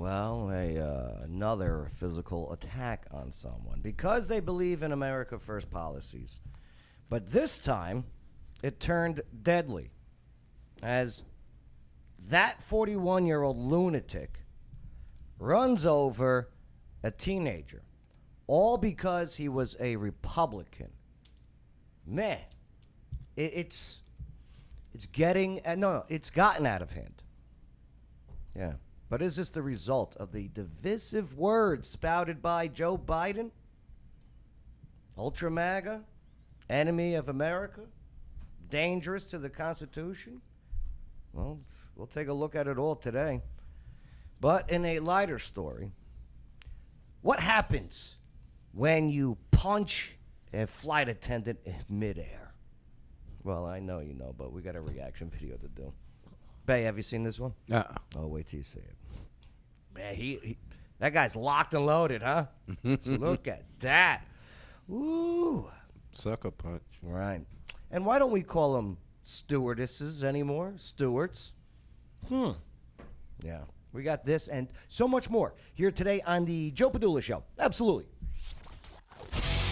Well, another physical attack on someone because they believe in America First policies. But this time, it turned deadly as that 41-year-old lunatic runs over a teenager, all because he was a Republican. Man, it's getting it's gotten out of hand. Yeah, but is this the result of the divisive words spouted by Joe Biden? Ultra MAGA, enemy of America, dangerous to the Constitution? Well, we'll take a look at it all today. But in a lighter story, what happens when you punch a flight attendant in midair? Well, I know you know, but we got a reaction video to do. Bay, have you seen this one? Oh, wait till you see it. Man, that guy's locked and loaded, huh? Look at that. Ooh. Sucker punch. Right. And why don't we call them stewardesses anymore? Stewards. Yeah. We got this and so much more here today on the Joe Padula Show. Absolutely.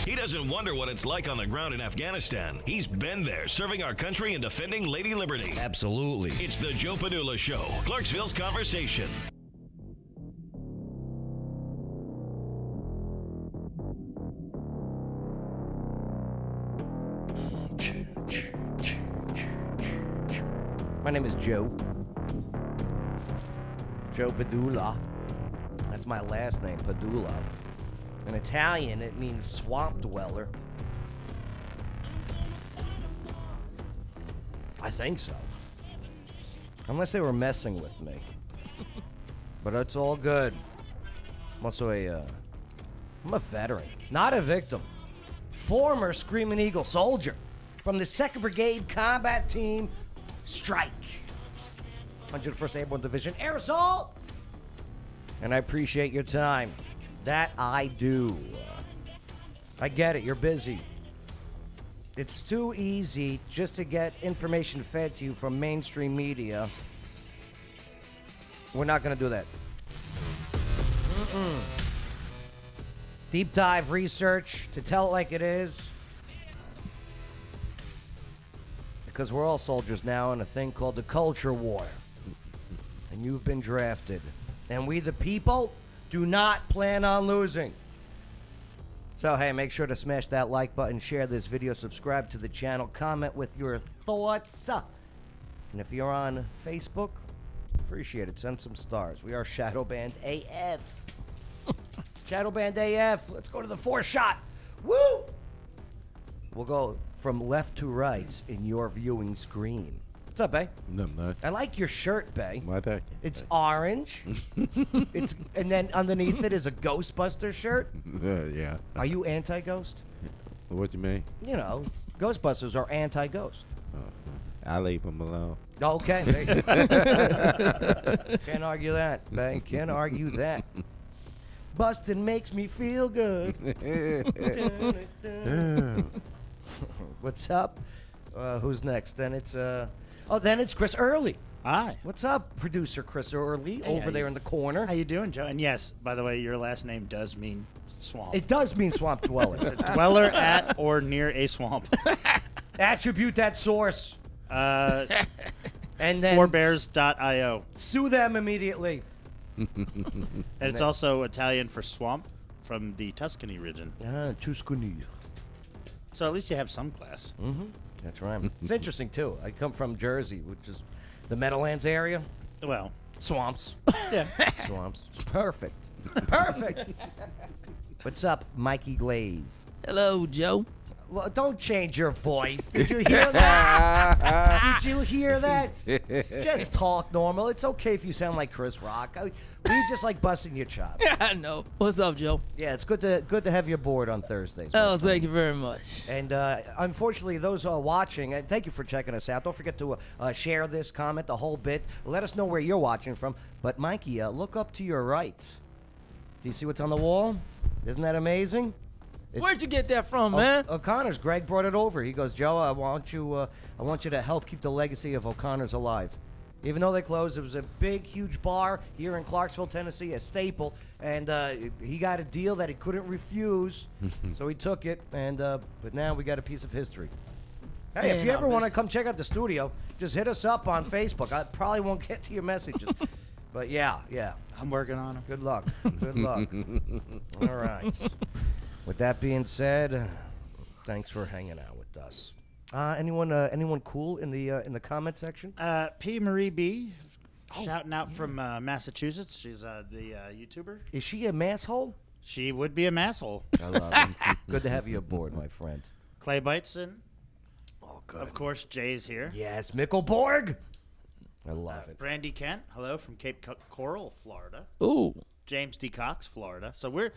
He doesn't wonder what it's like on the ground in Afghanistan. He's been there, serving our country and defending Lady Liberty. Absolutely. It's the Joe Padula Show, Clarksville's Conversation. My name is Joe. Joe Padula. That's my last name, Padula. In Italian, it means swamp dweller. I think so. Unless they were messing with me. But it's all good. I'm also I'm a veteran, not a victim. Former Screaming Eagle soldier from the 2nd Brigade Combat Team Strike. 101st Airborne Division Air Assault. And I appreciate your time. That I do. I get it. You're busy. It's too easy just to get information fed to you from mainstream media. We're not going to do that. Deep dive research to tell it like it is. Because we're all soldiers now in a thing called the culture war. And you've been drafted. And we the people do not plan on losing. So, hey, make sure to smash that like button, share this video, subscribe to the channel, comment with your thoughts. And if you're on Facebook, appreciate it. Send some stars. We are Shadowband AF. Shadowband AF. Let's go to the 4-shot. Woo! We'll go from left to right in your viewing screen. What's up, Bay? No, no. I like your shirt, Bay. Why that? It's orange. And then underneath it is a Ghostbuster shirt. Yeah. Are you anti-ghost? What you mean? You know, Ghostbusters are anti-ghost. I leave them alone. Okay. Can't argue that, Bay. Can't argue that. Bustin' makes me feel good. What's up? Who's next? Then it's Chris Early. Hi. What's up, producer Chris Early, over there in the corner? How you doing, Joe? And yes, by the way, your last name does mean swamp. It does mean swamp dweller. It's a dweller at or near a swamp. Attribute that source. And then Fourbears.io. Sue them immediately. And it's also Italian for swamp from the Tuscany region. Tuscany. So at least you have some class. Mm-hmm. That's right. It's interesting, too. I come from Jersey, which is the Meadowlands area. Well. Swamps. Yeah. Swamps. Perfect. Perfect. What's up, Mikey Glaze? Hello, Joe. Well, don't change your voice. Did you hear that? Did you hear that? Just talk normal. It's okay if you sound like Chris Rock. We just like busting your chops. I know. What's up, Joe? Yeah, it's good to have you aboard on Thursdays. Oh, thank you very much. And unfortunately, those watching, and thank you for checking us out. Don't forget to share this, comment the whole bit. Let us know where you're watching from. But Mikey, look up to your right. Do you see what's on the wall? Isn't that amazing? Where'd you get that from, man? O'Connor's. Greg brought it over. He goes, Joe, I want you to help keep the legacy of O'Connor's alive. Even though they closed, it was a big, huge bar here in Clarksville, Tennessee, a staple, and he got a deal that he couldn't refuse, so he took it, and but now we got a piece of history. Hey, if you ever want to come check out the studio, just hit us up on Facebook. I probably won't get to your messages, but yeah. I'm working on them. Good luck. Good luck. All right. With that being said, thanks for hanging out with us. Anyone cool in the comment section? P. Marie B. Shouting out from Massachusetts. She's the YouTuber. Is she a masshole? She would be a masshole. I love it. Good to have you aboard, my friend. Clay Biteson. Oh, good. Of course, Jay's here. Yes, Mickelborg. I love it. Brandy Kent. Hello from Cape Coral, Florida. Ooh. James D. Cox, Florida. So we're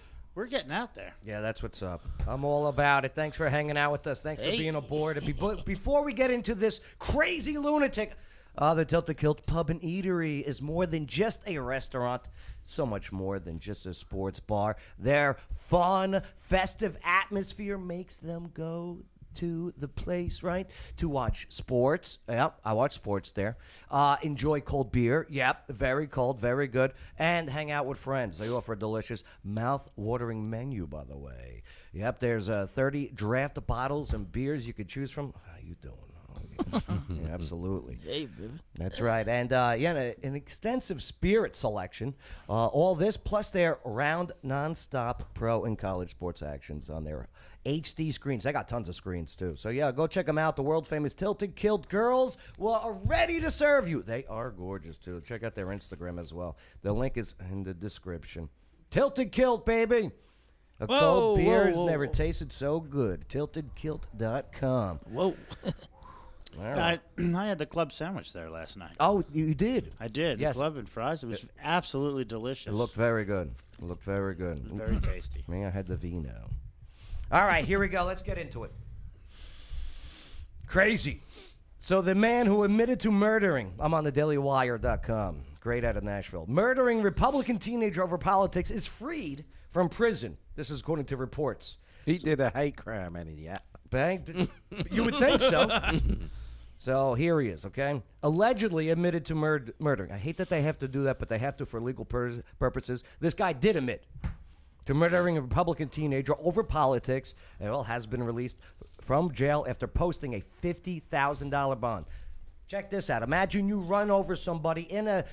getting out there. Yeah, that's what's up. I'm all about it. Thanks for hanging out with us. Thanks for being aboard. And before we get into this crazy lunatic, the Tilted Kilt Pub and Eatery is more than just a restaurant. So much more than just a sports bar. Their fun, festive atmosphere makes them go to the place, right? To watch sports. Yep, I watch sports there. Enjoy cold beer. Yep, very cold, very good. And hang out with friends. They offer a delicious, mouth-watering menu, by the way. Yep, there's 30 draft bottles and beers you could choose from. How you doing? Yeah, absolutely. Hey, baby. That's right. And, an extensive spirit selection. All this plus their round, nonstop pro and college sports actions on their HD screens. They got tons of screens, too. So, yeah, go check them out. The world-famous Tilted Kilt girls are ready to serve you. They are gorgeous, too. Check out their Instagram as well. The link is in the description. Tilted Kilt, baby. A cold beer has never tasted so good. TiltedKilt.com. Whoa. All right. I had the club sandwich there last night. Oh, you did? I did. Yes. The club and fries. It was absolutely delicious. It looked very good. It looked very good. It was very tasty. Me, I had the vino. All right, here we go. Let's get into it. Crazy. So the man who admitted to murdering, I'm on the dailywire.com, great out of Nashville, murdering Republican teenager over politics is freed from prison. This is according to reports. He did a hate crime, and Bang. You would think so. So here he is, okay? Allegedly admitted to murdering. I hate that they have to do that, but they have to for legal purposes. This guy did admit to murdering a Republican teenager over politics, and has been released from jail after posting a $50,000 bond. Check this out. Imagine you run over somebody in a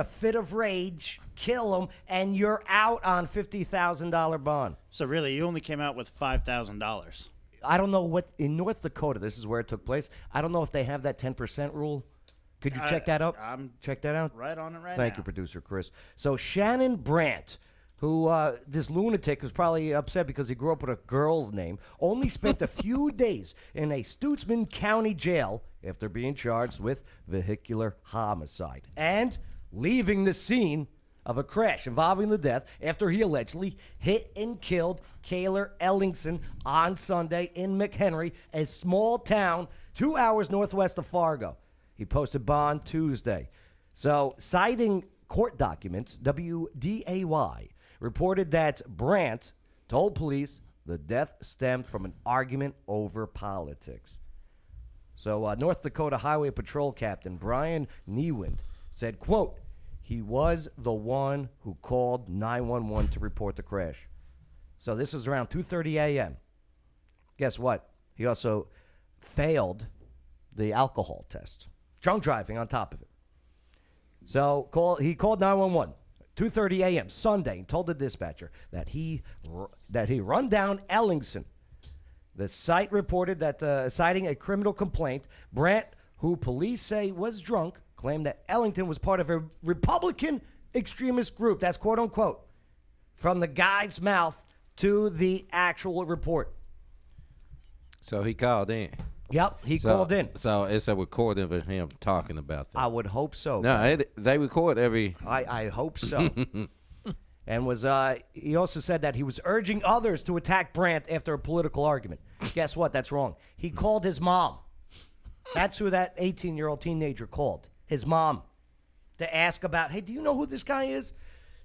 fit of rage, kill them, and you're out on $50,000 bond. So really, you only came out with $5,000. I don't know what in North Dakota. This is where it took place. I don't know if they have that 10% rule. Could you check that out? Check that out. Right on it right now. Thank you, producer Chris. So Shannon Brandt, who this lunatic who's probably upset because he grew up with a girl's name, only spent a few days in a Stuttsman County jail after being charged with vehicular homicide and leaving the scene of a crash involving the death after he allegedly hit and killed Kayler Ellingson on Sunday in McHenry, a small town 2 hours northwest of Fargo. He posted bond Tuesday. So, citing court documents, WDAY reported that Brandt told police the death stemmed from an argument over politics. So, North Dakota Highway Patrol Captain Brian Niewind said, quote, he was the one who called 911 to report the crash. So this is around 2:30 a.m. Guess what? He also failed the alcohol test. Drunk driving on top of it. So he called 911, 2:30 a.m. Sunday, and told the dispatcher that he run down Ellingson. The site reported that citing a criminal complaint, Brandt, who police say was drunk, claimed that Ellington was part of a Republican extremist group. That's quote unquote from the guy's mouth to the actual report. So he called in. Yep, he called in. So it's a recording of him talking about that. I would hope so. No, they record every. I hope so. And he also said that he was urging others to attack Brandt after a political argument. Guess what? That's wrong. He called his mom. That's who that 18-year-old teenager called. His mom. To ask about, hey, do you know who this guy is?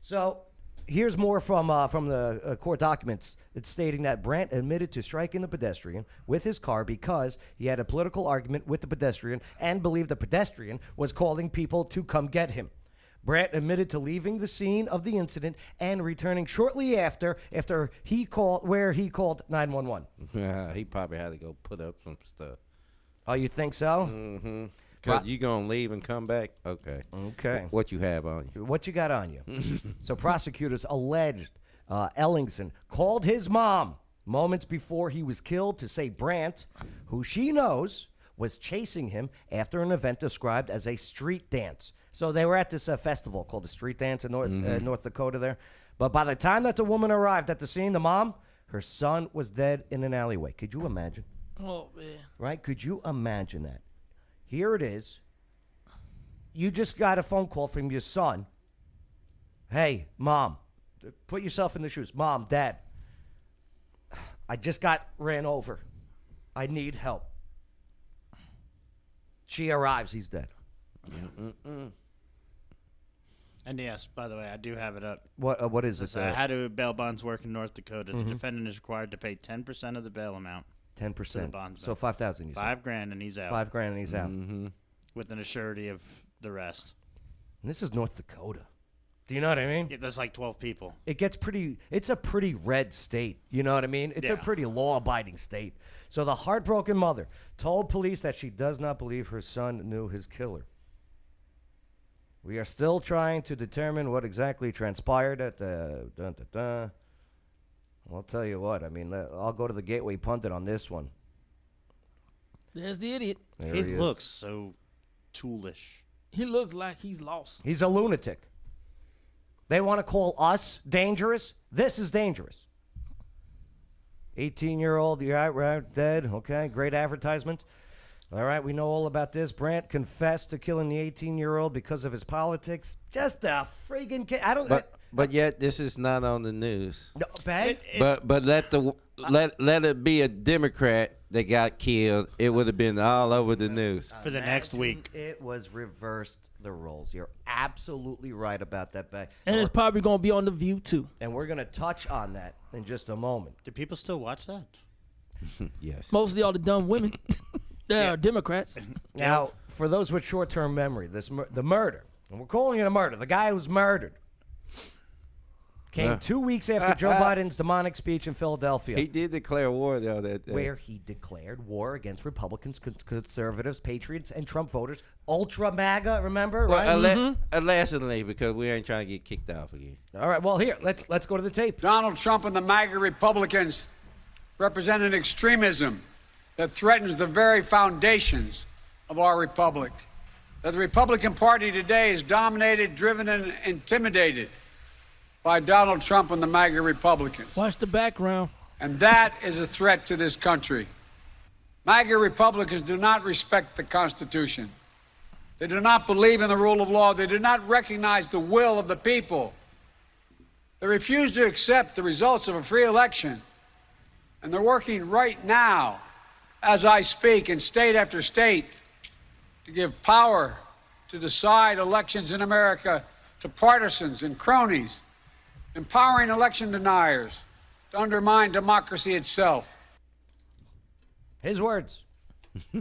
So Here's more from the court documents. It's stating that Brandt admitted to striking the pedestrian with his car because he had a political argument with the pedestrian and believed the pedestrian was calling people to come get him. Brandt admitted to leaving the scene of the incident and returning shortly after he called 911. Yeah, he probably had to go put up some stuff. Oh, you think so? Mm-hmm. Cause you gonna leave and come back? Okay. Okay. What you have on you? What you got on you? So prosecutors alleged Ellingson called his mom moments before he was killed to say Brandt, who she knows, was chasing him after an event described as a street dance. So they were at this festival called the Street Dance in North Dakota there. But by the time that the woman arrived at the scene, the mom, her son was dead in an alleyway. Could you imagine? Oh, man. Right? Could you imagine that? Here it is. You just got a phone call from your son. Hey, Mom, put yourself in the shoes. Mom, Dad, I just got ran over. I need help. She arrives. He's dead. And yes, by the way, I do have it up. What is it? So how do bail bonds work in North Dakota? The defendant is required to pay 10% of the bail amount. 10%. To the bondsman. So $5,000. $5,000 and he's out. $5,000 and he's out. With an assurity of the rest. And this is North Dakota. Do you know what I mean? Yeah, there's like 12 people. It's a pretty red state. You know what I mean? It's a pretty law-abiding state. So the heartbroken mother told police that she does not believe her son knew his killer. We are still trying to determine what exactly transpired at the... I'll tell you what. I mean, I'll go to the Gateway Pundit on this one. There's the idiot. There He is. looks so toolish. He looks like he's lost. He's a lunatic. They want to call us dangerous. This is dangerous. 18-year-old, you're right, dead. Okay, great advertisement. All right, we know all about this. Brandt confessed to killing the 18-year-old because of his politics. Just a friggin' kid. But yet this is not on the news. No, bad. But let it be a Democrat that got killed. It would have been all over the news For the next week. It was reversed the roles. You're absolutely right about that, Bay. And it's probably going to be on The View, too. And we're going to touch on that in just a moment. Do people still watch that? Yes. Mostly all the dumb women. They are Democrats. Now, for those with short-term memory, the murder, and we're calling it a murder, the guy who was murdered came 2 weeks after Joe Biden's demonic speech in Philadelphia. He did declare war though that day. Where he declared war against Republicans, conservatives, patriots, and Trump voters. Ultra MAGA, remember? Well, Right? allegedly, because we ain't trying to get kicked off again. All right, well, here, let's go to the tape. Donald Trump and the MAGA Republicans represent an extremism that threatens the very foundations of our republic. That the Republican Party today is dominated, driven, and intimidated by Donald Trump and the MAGA Republicans. Watch the background. And that is a threat to this country. MAGA Republicans do not respect the Constitution. They do not believe in the rule of law. They do not recognize the will of the people. They refuse to accept the results of a free election. And they're working right now, as I speak, in state after state, to give power to decide elections in America to partisans and cronies, empowering election deniers to undermine democracy itself. His words.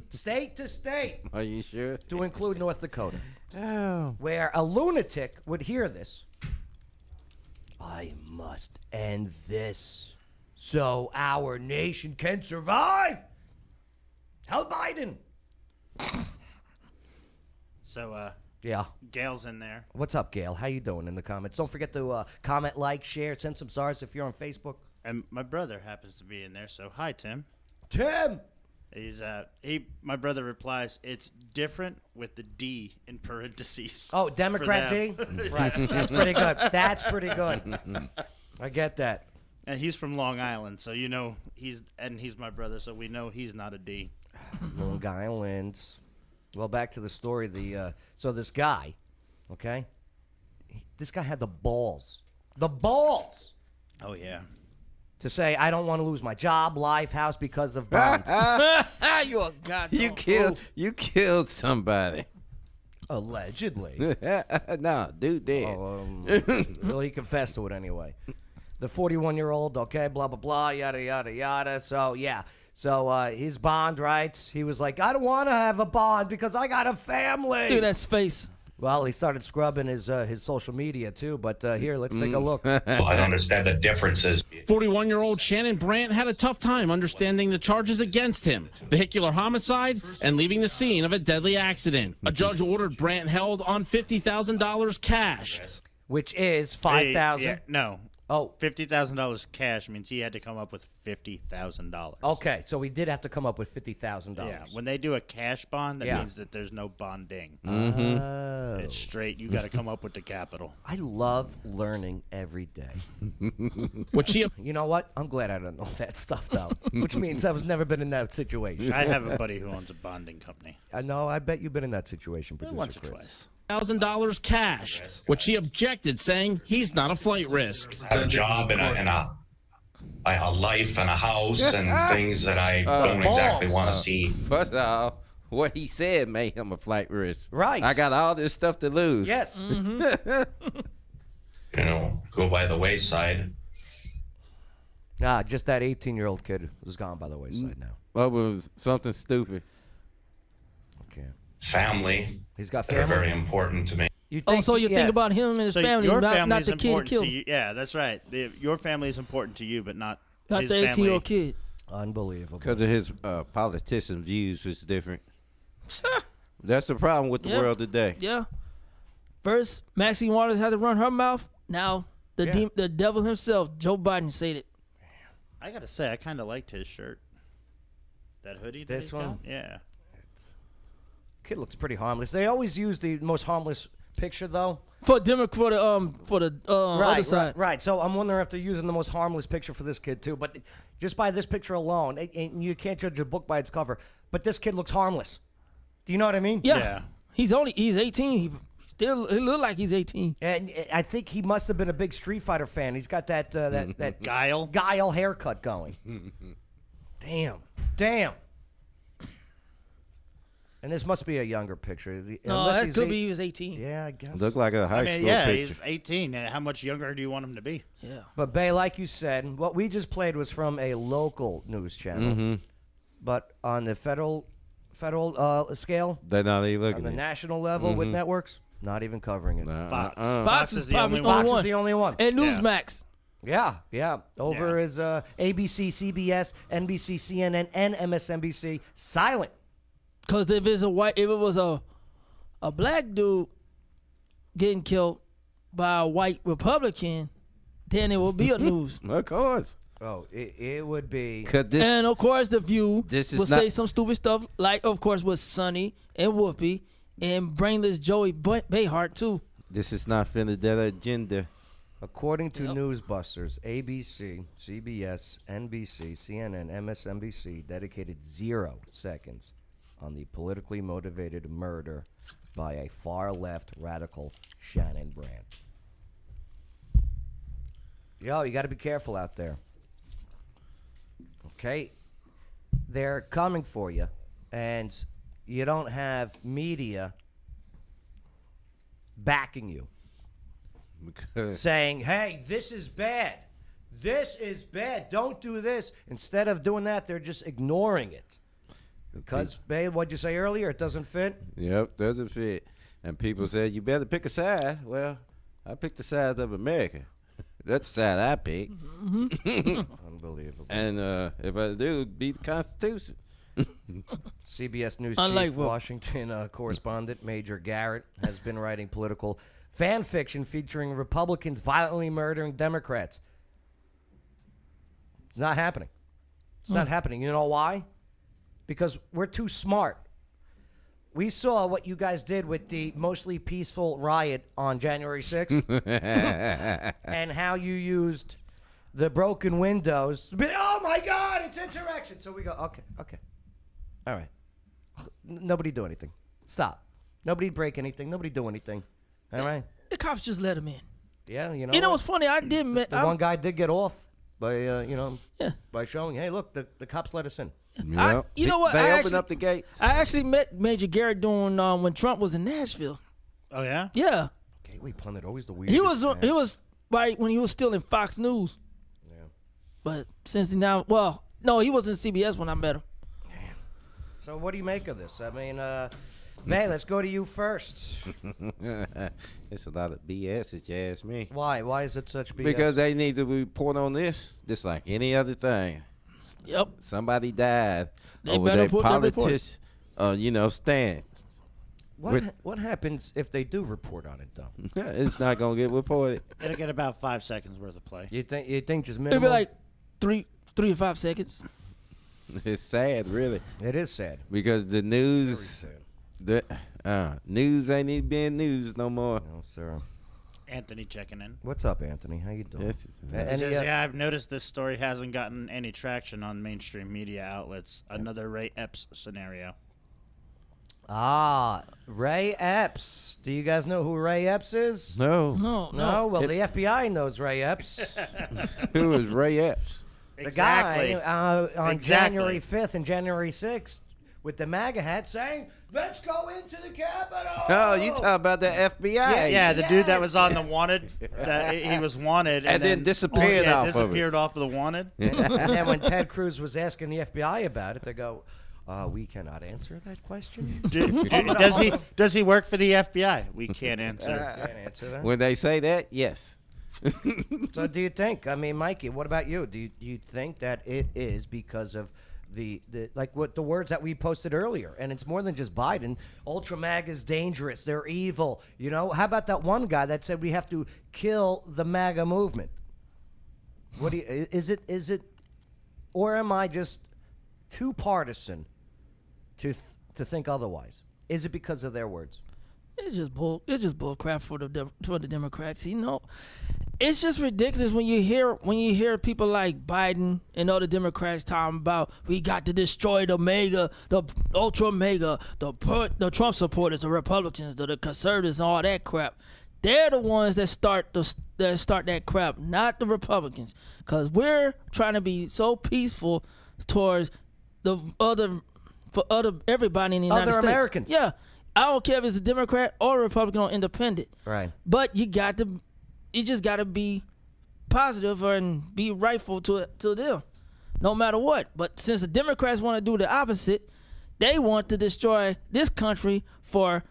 State to state. Are you sure? To include North Dakota. Oh. Where a lunatic would hear this. I must end this so our nation can survive. Hell Biden. So, Yeah. Gail's in there. What's up, Gail? How you doing in the comments? Don't forget to comment, like, share, send some stars if you're on Facebook. And my brother happens to be in there, so hi, Tim. Tim! He's my brother replies, it's different with the D in parentheses. Oh, Democrat for D? them. Right. That's pretty good. That's pretty good. I get that. And he's from Long Island, so you know he's my brother, so we know he's not a D. Long Island. Well, back to the story. So this guy, okay, this guy had the balls Oh yeah. to say, I don't want to lose my job, life, house because of bonds. You a goddamn You killed somebody. Allegedly. No, dude dead. Well, he confessed to it anyway. The 41-year-old, okay, blah, blah, blah, yada, yada, yada. So, yeah. So, his bond rights, he was like, I don't want to have a bond because I got a family. Dude, that face. Well, he started scrubbing his social media, too. But here, let's take a look. Well, I understand the differences. 41-year-old Shannon Brandt had a tough time understanding the charges against him: vehicular homicide and leaving the scene of a deadly accident. A judge ordered Brandt held on $50,000 cash. Which is $5,000. Yeah, no. Oh, $50,000 cash means he had to come up with $50,000. okay. So we did have to come up with $50,000. Yeah, when they do a cash bond, that Yeah. means that there's no bonding. Oh. It's straight. You got to come up with the capital. I love learning every day. Which he You know what? I'm glad I don't know that stuff, though. Which means I've never been in that situation. I have a buddy who owns a bonding company. I know. I bet you've been in that situation, producer Once or Chris. twice. $1,000 cash, which he objected, saying he's not a flight risk. I have a job and a life and a house and things that I don't exactly want to see. First of all, what he said made him a flight risk. Right. I got all this stuff to lose. Yes. Go by the wayside. Just that 18-year-old kid is gone by the wayside now. Over something stupid. Okay. Family. He's got That are family. very important to me. You Oh, so you think about him and his So family, your not family the is kid he important killed. to you. Yeah, that's right. Your family is important to you, but not Not his the 18-year-old family. kid. Unbelievable. Because of his politician views is different. That's the problem with the Yeah. world today. Yeah. First, Maxine Waters had to run her mouth. Now, the devil himself, Joe Biden, said it. I got to say, I kind of liked his shirt. That hoodie that This he's one? got? Yeah. Kid looks pretty harmless. They always use the most harmless picture, though. For the other side. Right. So I'm wondering if they're using the most harmless picture for this kid too. But just by this picture alone, and you can't judge a book by its cover. But this kid looks harmless. Do you know what I mean? Yeah. Yeah. He's 18. He look like he's 18. And I think he must have been a big Street Fighter fan. He's got that that Guile. haircut going. Damn. And this must be a younger picture. No, Unless that he's could be he was 18. Yeah, I guess. Look like a high I mean, school yeah, picture. he's 18. How much younger do you want him to be? Yeah. But Bay, like you said, what we just played was from a local news channel. But on the federal scale, They're not even on looking the at it. national level with networks, not even covering it. Fox. Fox is the probably only the one. Fox one. is the only one. And Newsmax. Yeah. Over is ABC, CBS, NBC, CNN, and MSNBC. Silent. Because if it was a black dude getting killed by a white Republican, then it would be a news. Of course. Oh, it would be. Because this, And of course, The View This is will not- say some stupid stuff, like of course with Sonny and Whoopi and brainless Joey Behart too. this is not finna that agenda. According to Newsbusters, ABC, CBS, NBC, CNN, MSNBC dedicated 0 seconds on the politically motivated murder by a far-left radical Shannon Brandt. Yo, you got to be careful out there. Okay? They're coming for you, and you don't have media backing you, Because saying, hey, this is bad. This is bad. Don't do this. Instead of doing that, they're just ignoring it. Because, babe, what'd you say earlier? It doesn't fit? Yep, doesn't fit. And people said, you better pick a side. Well, I picked the side of America. That's the side I picked. Unbelievable. And if I do, beat the Constitution. CBS News Unlike Chief what- Washington correspondent Major Garrett has been writing political fan fiction featuring Republicans violently murdering Democrats. It's not happening. It's not happening. You know why? Because we're too smart. We saw what you guys did with the mostly peaceful riot on January 6th and how you used the broken windows. Oh, my God, it's insurrection. So we go, okay. All right. Nobody do anything. Stop. Nobody break anything. Nobody do anything. All right? The cops just let him in. Yeah, you know. You know what? what's funny? I did. The one guy did get off by, Yeah. by showing, hey, look, the cops let us in. You know what? They I opened actually- up the gates. I actually met Major Garrett doing when Trump was in Nashville. Oh yeah. Yeah, Gateway Pundit, always the weirdest. he was man. right when he was still in Fox News. Yeah. But since he now, well, no, he was in CBS when I met him. So what do you make of this? I mean, May, let's go to you first. It's a lot of BS, if you ask me. Why? Why is it such BS? Because they need to report on this, just like any other thing. Yep. Somebody died They over better their put that report. politics, stance. What happens if they do report on it though? It's not gonna get reported. It'll get about 5 seconds worth of play. You think just It'd minimum? be like three to 5 seconds. It's sad, really, It is sad. because the Very news, sad. news ain't even being news no more. No, sir. Anthony checking in. What's up, Anthony? How you doing? This is- He Any, says, yeah, I've noticed this story hasn't gotten any traction on mainstream media outlets. Another Ray Epps scenario. Ray Epps. Do you guys know who Ray Epps is? No, No. Well, the FBI knows Ray Epps. who is Ray Epps? The Exactly. guy on Exactly. January 5th and January 6th with the MAGA hat saying, "Let's go into the Capitol." Oh, you talking about the FBI? Yeah, the dude that Yes, was on the yes. wanted, he was wanted, And then disappeared off of it. disappeared off of the wanted. And then when Ted Cruz was asking the FBI about it, they go, "We cannot answer that question. Does he work for the FBI? We can't answer. Can't answer that." When they say that, yes. So, do you think? I mean, Mikey, what about you? Do you think that it is because of the like what the words that we posted earlier? And it's more than just Biden. Ultra MAGA is dangerous. They're evil. You know, how about that one guy that said we have to kill the MAGA movement? What do you, is it, or am I just too partisan to think otherwise? Is it because of their words? It's just bull crap for the Democrats. You know, it's just ridiculous when you hear people like Biden and other Democrats talking about we got to destroy the MAGA, the ultra MAGA, the Trump supporters, the Republicans, the conservatives, and all that crap. They're the ones that start that crap, not the Republicans, because we're trying to be so peaceful towards everybody in the United Other States. Americans. Yeah. I don't care if it's a Democrat or a Republican or independent. Right. But you just got to be positive and be rightful to them, no matter what. But since the Democrats want to do the opposite, they want to destroy this country for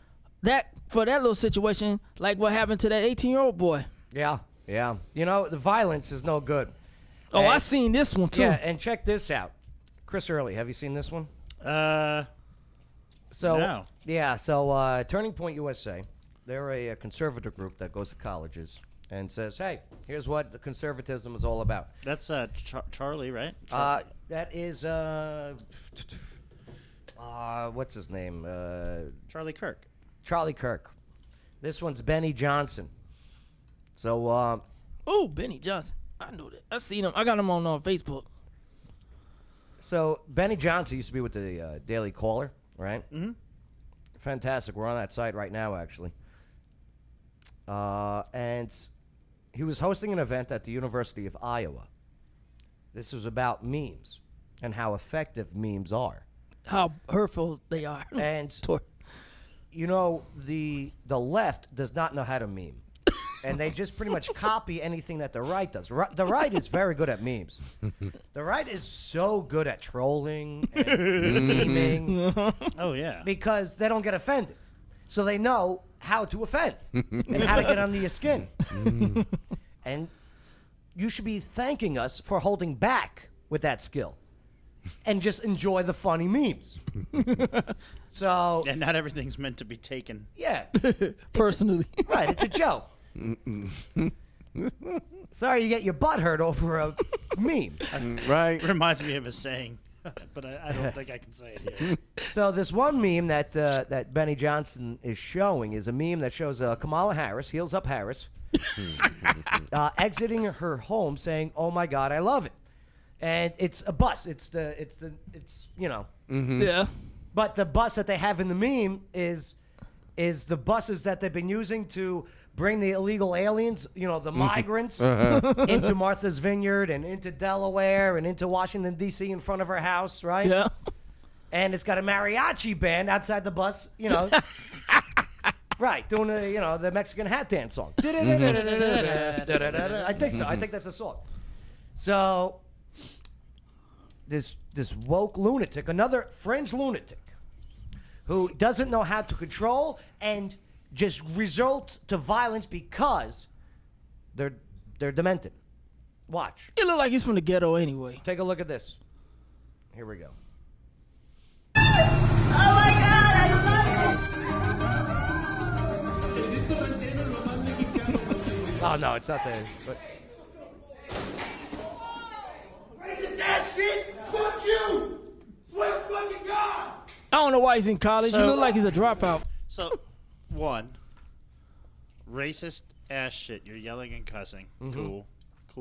that little situation, like what happened to that 18-year-old boy. Yeah. You know, the violence is no good. Oh, And- I seen this one too. Yeah, and check this out. Chris Early, have you seen this one? So No. yeah, so Turning Point USA, they're a conservative group that goes to colleges and says, "Hey, here's what the conservatism is all about." That's Charlie, right? That is what's his name? Charlie Kirk. Charlie Kirk. This one's Benny Johnson. So Oh, Benny Johnson. I knew that. I seen him. I got him on Facebook. So Benny Johnson used to be with the Daily Caller, right? Mm-hmm. Fantastic. We're on that site right now, actually. And he was hosting an event at the University of Iowa. This was about memes and how effective memes are. How hurtful they are. And Tor- you know, the left does not know how to meme. And they just pretty much copy anything that the right does. The right is very good at memes. The right is so good at trolling and memeing Oh yeah. because they don't get offended. So they know how to offend and how to get under your skin. And you should be thanking us for holding back with that skill and just enjoy the funny memes. So, And not everything's meant to be taken. yeah. Personally. Right, it's a joke. Sorry you get your butt hurt over a meme. Right? Reminds me of a saying, but I don't think I can say it here. So this one meme that that Benny Johnson is showing is a meme that shows Kamala Harris, heels up Harris, exiting her home saying, "Oh my God, I love it," and it's a bus. It's you know, Yeah. but the bus that they have in the meme is is the buses that they've been using to bring the illegal aliens, the migrants, into Martha's Vineyard and into Delaware and into Washington, D.C. in front of her house, right? Yeah. And it's got a mariachi band outside the bus, right, doing the Mexican hat dance song. I think so. I think that's a song. So this woke lunatic, another fringe lunatic, who doesn't know how to control and just results to violence because they're demented. Watch. He look like he's from the ghetto anyway. Take a look at this. Here we go. Oh my God, I love Oh no, it's not there. But that shit. Fuck you. Swear to fucking God. I don't know why he's in college. So- he look like he's a dropout. So, one, racist ass shit. You're yelling and cussing. Cool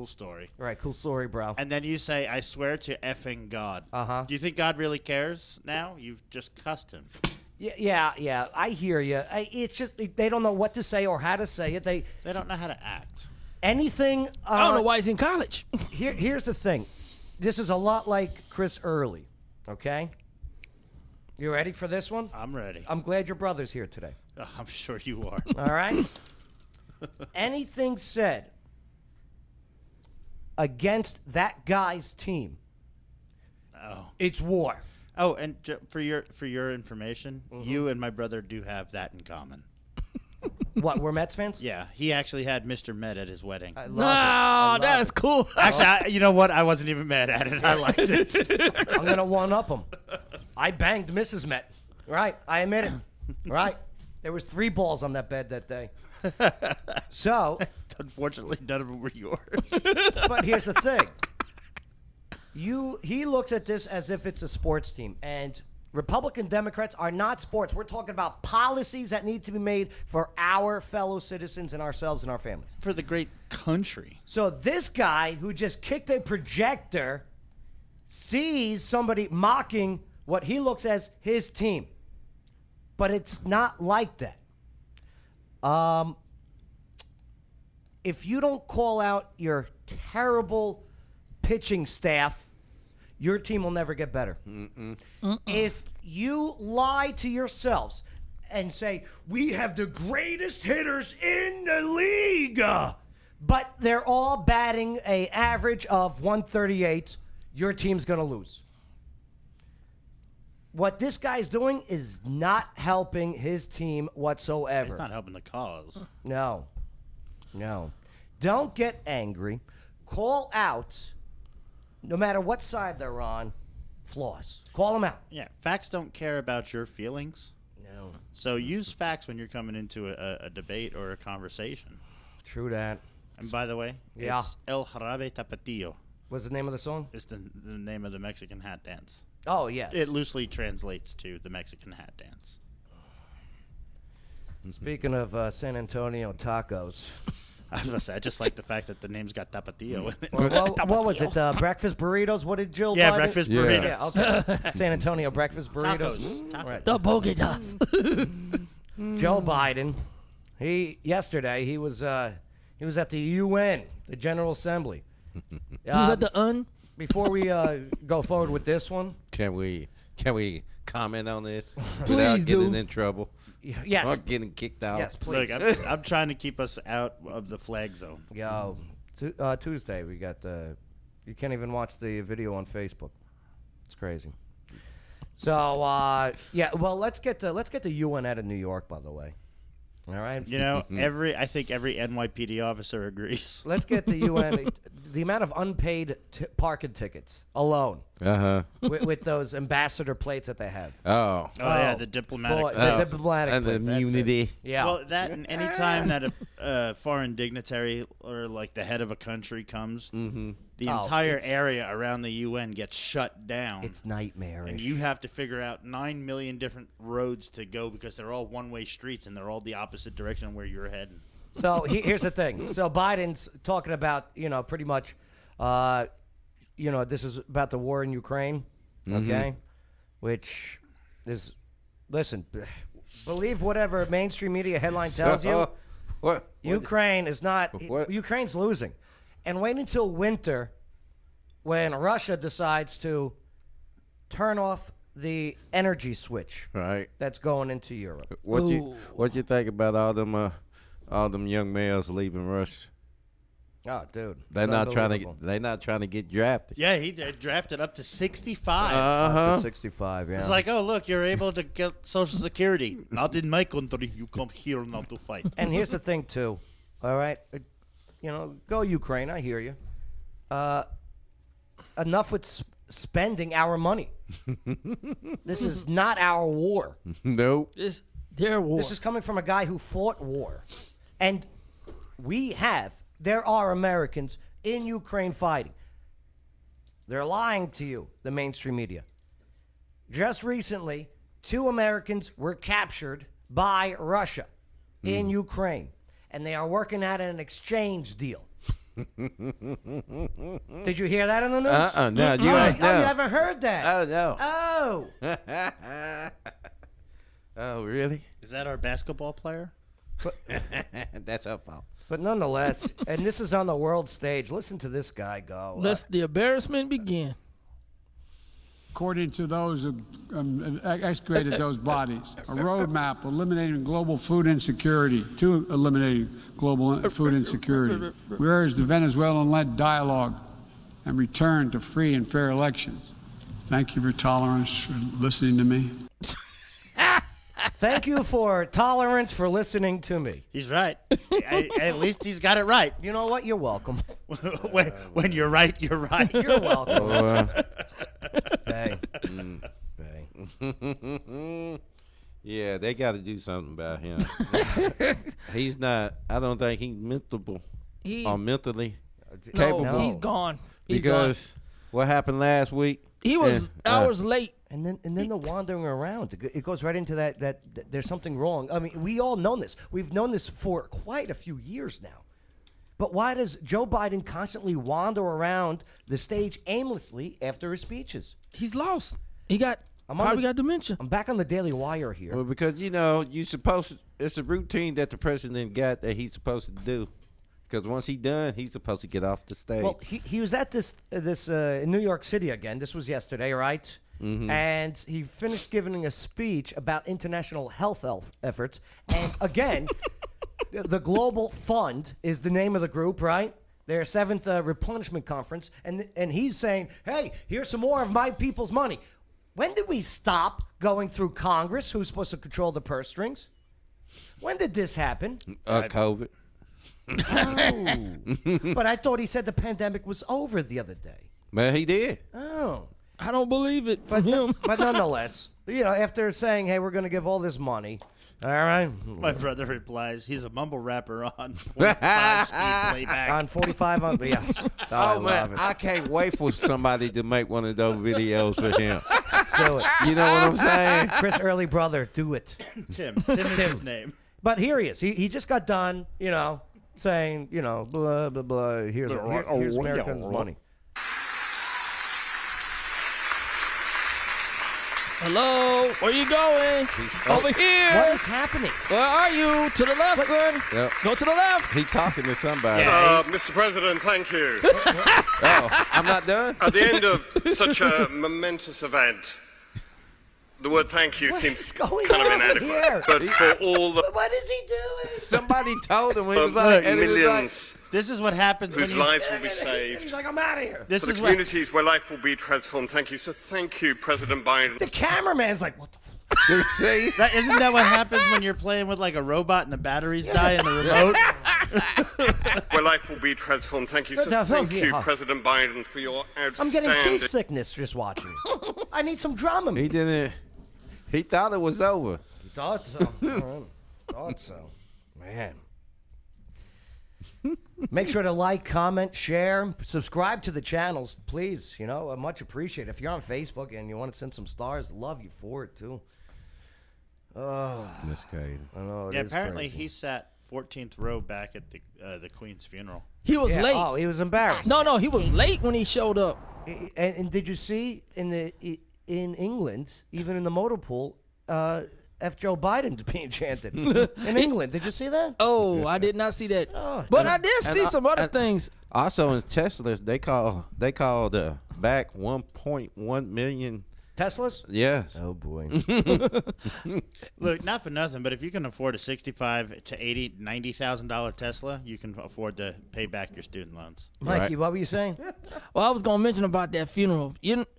story. all right, cool story, bro. And then you say, I swear to effing God. Uh-huh. Do you think God really cares now? You've just cussed him. Yeah. I hear you. It's just they don't know what to say or how to say it. They don't know how to act. anything. I don't know why he's in college. Here's the thing. This is a lot like Chris Early. Okay. You ready for this one? I'm ready. I'm glad your brother's here today. I'm sure you are. All right. Anything said against that guy's team, it's war. Oh, and for your information, you and my brother do have that in common. What? We're Mets fans? Yeah, he actually had Mr. Met at his wedding. I love No, it. I love that's it. cool. Actually, you know what? I wasn't even mad at it. I liked it. I'm gonna one up him. I banged Mrs. Met. Right. I admit it. Right. There was 3 balls on that bed that day. So, Unfortunately, none of them were yours. but here's the thing. He looks at this as if it's a sports team, and Republican Democrats are not sports. We're talking about policies that need to be made for our fellow citizens and ourselves and our families. For the great country. So this guy who just kicked a projector sees somebody mocking what he looks as his team. But it's not like that. If you don't call out your terrible pitching staff, your team will never get better. If you lie to yourselves and say, we have the greatest hitters in the league, but they're all batting an average of 138, your team's going to lose. What this guy's doing is not helping his team whatsoever. It's not helping the cause. No. Don't get angry. Call out, no matter what side they're on, flaws. Call them out. Yeah, facts don't care about your feelings. No. So use facts when you're coming into a debate or a conversation. True that. And by the way, Yeah. it's El Jarabe Tapatillo. What's the name of the song? It's the name of the Mexican hat dance. Oh, yes. It loosely translates to the Mexican hat dance. Speaking of San Antonio tacos. I was going to say, I just like the fact that the name's got Tapatillo in it. What was it? Breakfast burritos? What did Jill Yeah, buy? breakfast burritos. Yeah, okay. San Antonio breakfast burritos. Tacos. Right. The bogedas. Joe Biden. Yesterday he was at the UN, the General Assembly. Was that the Before we go forward with this one, Can we comment on this Please without getting do. in trouble? yes, Or getting kicked out? yes, please. Look, I'm trying to keep us out of the flag zone. Yo, Tuesday we got you can't even watch the video on Facebook. It's crazy. So yeah, well let's get the UN out of New York, by the way. All right. You know, I think every NYPD officer agrees. Let's get the UN. The amount of unpaid parking tickets alone with those ambassador plates that they have. Oh. Oh, yeah, the diplomatic. Boy, Oh. the diplomatic And the plates, that's it. immunity. Yeah. Well, that and any time that a foreign dignitary or like the head of a country comes, the Oh, entire it's- area around the UN gets shut down. it's nightmarish. And you have to figure out 9 million different roads to go because they're all one-way streets and they're all the opposite direction where you're heading. So here's the thing. So Biden's talking about, pretty much, this is about the war in Ukraine, okay? Which is, listen, believe whatever mainstream media headline tells you. What? Ukraine is not. What? Ukraine's losing, and wait until winter, when Russia decides to turn off the energy switch Right. that's going into Europe. What you think about all them young males leaving Russia? Oh, dude, They're it's not trying to. unbelievable. They're not trying to get drafted. Yeah, he drafted up to 65. Up to 65. Yeah. It's like, oh, look, you're able to get Social Security. Not in my country. You come here now to fight. And here's the thing, too. All right, go Ukraine. I hear you. Enough with spending our money. This is not our war. Nope. This their war. This is coming from a guy who fought war, and there are Americans in Ukraine fighting. They're lying to you, the mainstream media. Just recently, 2 Americans were captured by Russia in Ukraine, and they are working out an exchange deal. Did you hear that in the news? No, you ain't. Oh, you haven't heard that? Oh no. Oh. Oh really? Is that our basketball player? That's her fault. But nonetheless, and this is on the world stage. Listen to this guy go. Let the embarrassment begin. According to those who excavated those bodies, a roadmap eliminating global food insecurity, to eliminating global food insecurity. We urge the Venezuelan-led dialogue and return to free and fair elections. Thank you for tolerance, for listening to me. Thank you for tolerance for listening to me. He's right. At least he's got it right. You know what? You're welcome. when you're right, you're right. You're welcome. Hey. Yeah, they got to do something about him. He's not. I don't think he's mentally capable. No, he's gone. He's because what happened last week? He was hours late. And then the wandering around, it goes right into that there's something wrong. I mean, we all know this. We've known this for quite a few years now. But why does Joe Biden constantly wander around the stage aimlessly after his speeches? He's lost. He probably got dementia. I'm back on the Daily Wire here. Well, because you supposed to, it's a routine that the president got that he's supposed to do. Because once he's done, he's supposed to get off the stage. Well, he was at this in New York City again. This was yesterday, right? Mm-hmm. And he finished giving a speech about international health efforts. And again, the Global Fund is the name of the group, right? Their 7th replenishment conference. And he's saying, hey, here's some more of my people's money. When did we stop going through Congress, who's supposed to control the purse strings? When did this happen? COVID. Oh. But I thought he said the pandemic was over the other day. Well, he did. Oh. I don't believe it from him. But nonetheless, after saying, hey, we're going to give all this money, all right. My brother replies, he's a mumble rapper on 45 speed playback. On 45, yes. Oh, man, love it. I can't wait for somebody to make one of those videos for him. Let's do it. You know what I'm saying? Chris Early brother, do it. Tim is his name. But here he is. He just got done, saying, blah, blah, blah. Here's Americans' money. Hello, where you going? Over here. What is happening? Where are you? To the left, son. Yep. Go to the left. He talking to somebody. Mr. President, thank you. Oh, I'm not done? At the end of such a momentous event, the word thank you seems kind of inadequate. Here? But for all the What is he doing? Somebody told him. He was like, and he was like, millions This is what happens whose when you... lives will be saved, He's like, I'm out of here. This for the is what... communities where life will be transformed, thank you. So thank you, President Biden. The cameraman's like, what the fuck? see? Isn't that what happens when you're playing with like a robot and the batteries die in the remote? Where life will be transformed, thank you. So thank you, President Biden, for your I'm outstanding... getting seasickness just watching. I need some Dramamine. He didn't. He thought it was over. He thought so. Thought so. Man. Make sure to like, comment, share, subscribe to the channels, please. I much appreciate it. If you're on Facebook and you want to send some stars, love you for it too. That's crazy. I know. Yeah, apparently he sat 14th row back at the Queen's funeral. He was late. Oh, he was embarrassed. No, he was late when he showed up. And did you see in England, even in the motor pool, F Joe Biden's being chanted in England. Did you see that? Oh, I did not see that. But I did see some other things. Also in Teslas, they called back 1.1 million Teslas? Yes. Oh boy. Look, not for nothing, but if you can afford a $65,000 to $90,000 Tesla, you can afford to pay back your student loans. Mikey, what were you saying? Well, I was gonna mention about that funeral.